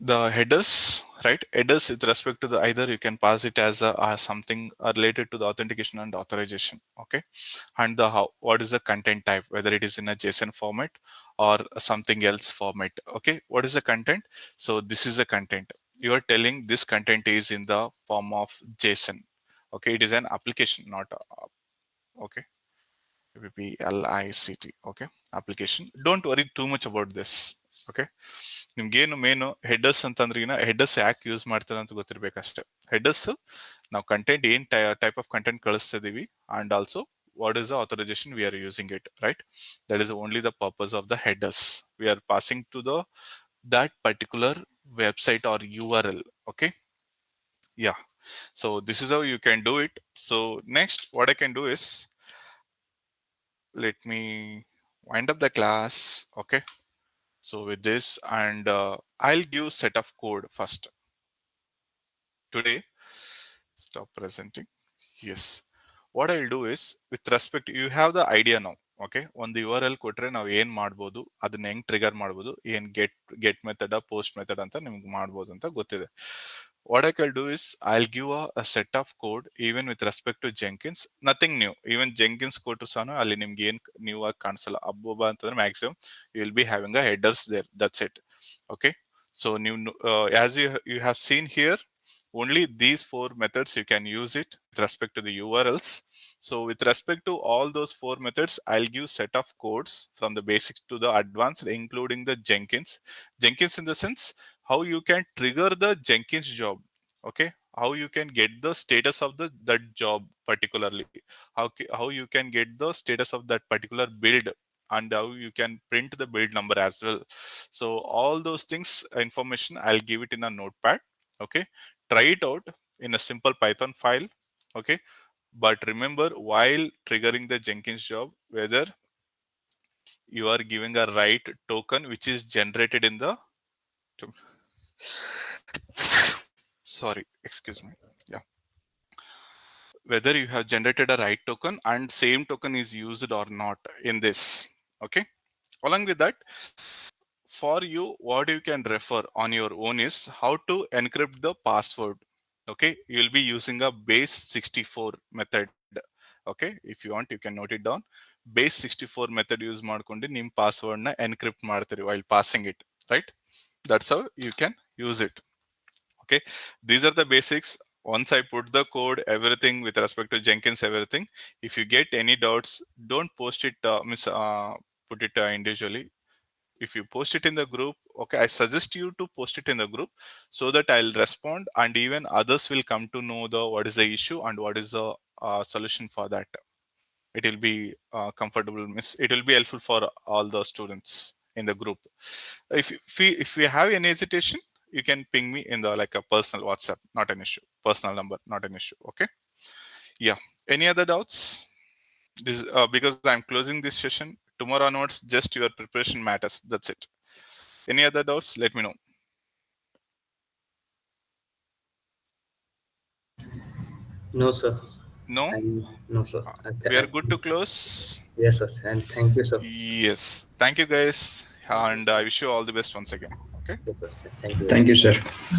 the headers, right? Headers with respect to the either you can pass it as something related to the authentication and authorization. Okay, and the how what is the content type, whether it is in a JSON format or something else format. Okay, what is the content? So this is the content. You are telling this content is in the form of JSON. Okay, it is an application, not okay. APPLICT. Okay, application. Don't worry too much about this. Okay, ನಿಮ್ಗೇನು main headers ಅಂತಂದ್ರೆ headers ಯಾಕೆ use ಮಾಡ್ತಾರೆ ಅಂತ ಗೊತ್ತಿರ್ಬೇಕಷ್ಟೇ. Headers ನಾವು content ಏನ್ type of content ಕಳಿಸ್ತಿದೀವಿ and also what is the authorization we are using it, right? That is only the purpose of the headers. We are passing to the that particular website or URL. Okay, yeah. So this is how you can do it. So next what I can do is let me wind up the class. Okay, so with this and I'll give set of code first today. Stop presenting. Yes, what I'll do is with respect you have the idea now. Okay, ಒಂದು URL ಕೊಟ್ರೆ ನಾವು ಏನ್ ಮಾಡ್ಬೋದು, ಅದನ್ನ ಹೆಂಗ್ trigger ಮಾಡ್ಬೋದು, ಏನ್ get method post method ಅಂತ ನಿಮ್ಗೆ ಮಾಡ್ಬೋದು ಅಂತ ಗೊತ್ತಿದೆ. What I can do is I'll give a set of code even with respect to Jenkins. Nothing new. Even Jenkins ಕೊಟ್ಟು ಸಹ ಅಲ್ಲಿ ನಿಮ್ಗೆ ಏನ್ ನ್ಯೂ ಆಗಿ ಕಾಣಿಸಲ್ಲ. ಅಬ್ಬೊಬ್ಬ ಅಂತಂದ್ರೆ maximum you will be having a headers there. That's it. Okay, so new as you have seen here, only these four methods you can use it with respect to the URLs. So with respect to all those four methods, I'll give set of codes from the basics to the advanced, including the Jenkins in the sense how you can trigger the Jenkins job. Okay, how you can get the status of the that job particularly, how you can get the status of that particular build, and how you can print the build number as well. So all those things information I'll give it in a notepad. Okay, try it out in a simple Python file. Okay, but remember while triggering the Jenkins job, whether you are giving a right token which is generated in the sorry, excuse me. Yeah, whether you have generated a right token and same token is used or not in this. Okay, along with that, for you what you can refer on your own is how to encrypt the password. Okay, you'll be using a base 64 method. Okay, if you want you can note it down. Base 64 method use ಮಾಡ್ಕೊಂಡು ನಿಮ್ಮ password ನ encrypt ಮಾಡ್ತೀರಿ while passing it. right? That's how you can use it. Okay, these are the basics. Once I put the code, everything with respect to Jenkins, everything. If you get any doubts, don't post it, put it individually. If you post it in the group, okay, I suggest you to post it in the group so that I'll respond, and even others will come to know the what is the issue and what is the solution for that. It will be comfortable, it will be helpful for all the students in the group. If we have any hesitation, you can ping me in the like a personal WhatsApp, not an issue. Personal number, not an issue. Okay. Yeah. Any other doubts? This because I'm closing this session. Tomorrow onwards, just your preparation matters. That's it. Any other doubts? Let me know. No, sir. No. No, sir. We are good to close. Yes, sir. And thank you, sir. Yes. Thank you, guys, and I wish you all the best once again. Okay. Yes, sir. Thank you very Thank you, much. sir.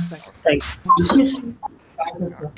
Thank you. Thanks. Yes, sir. Thank you, sir.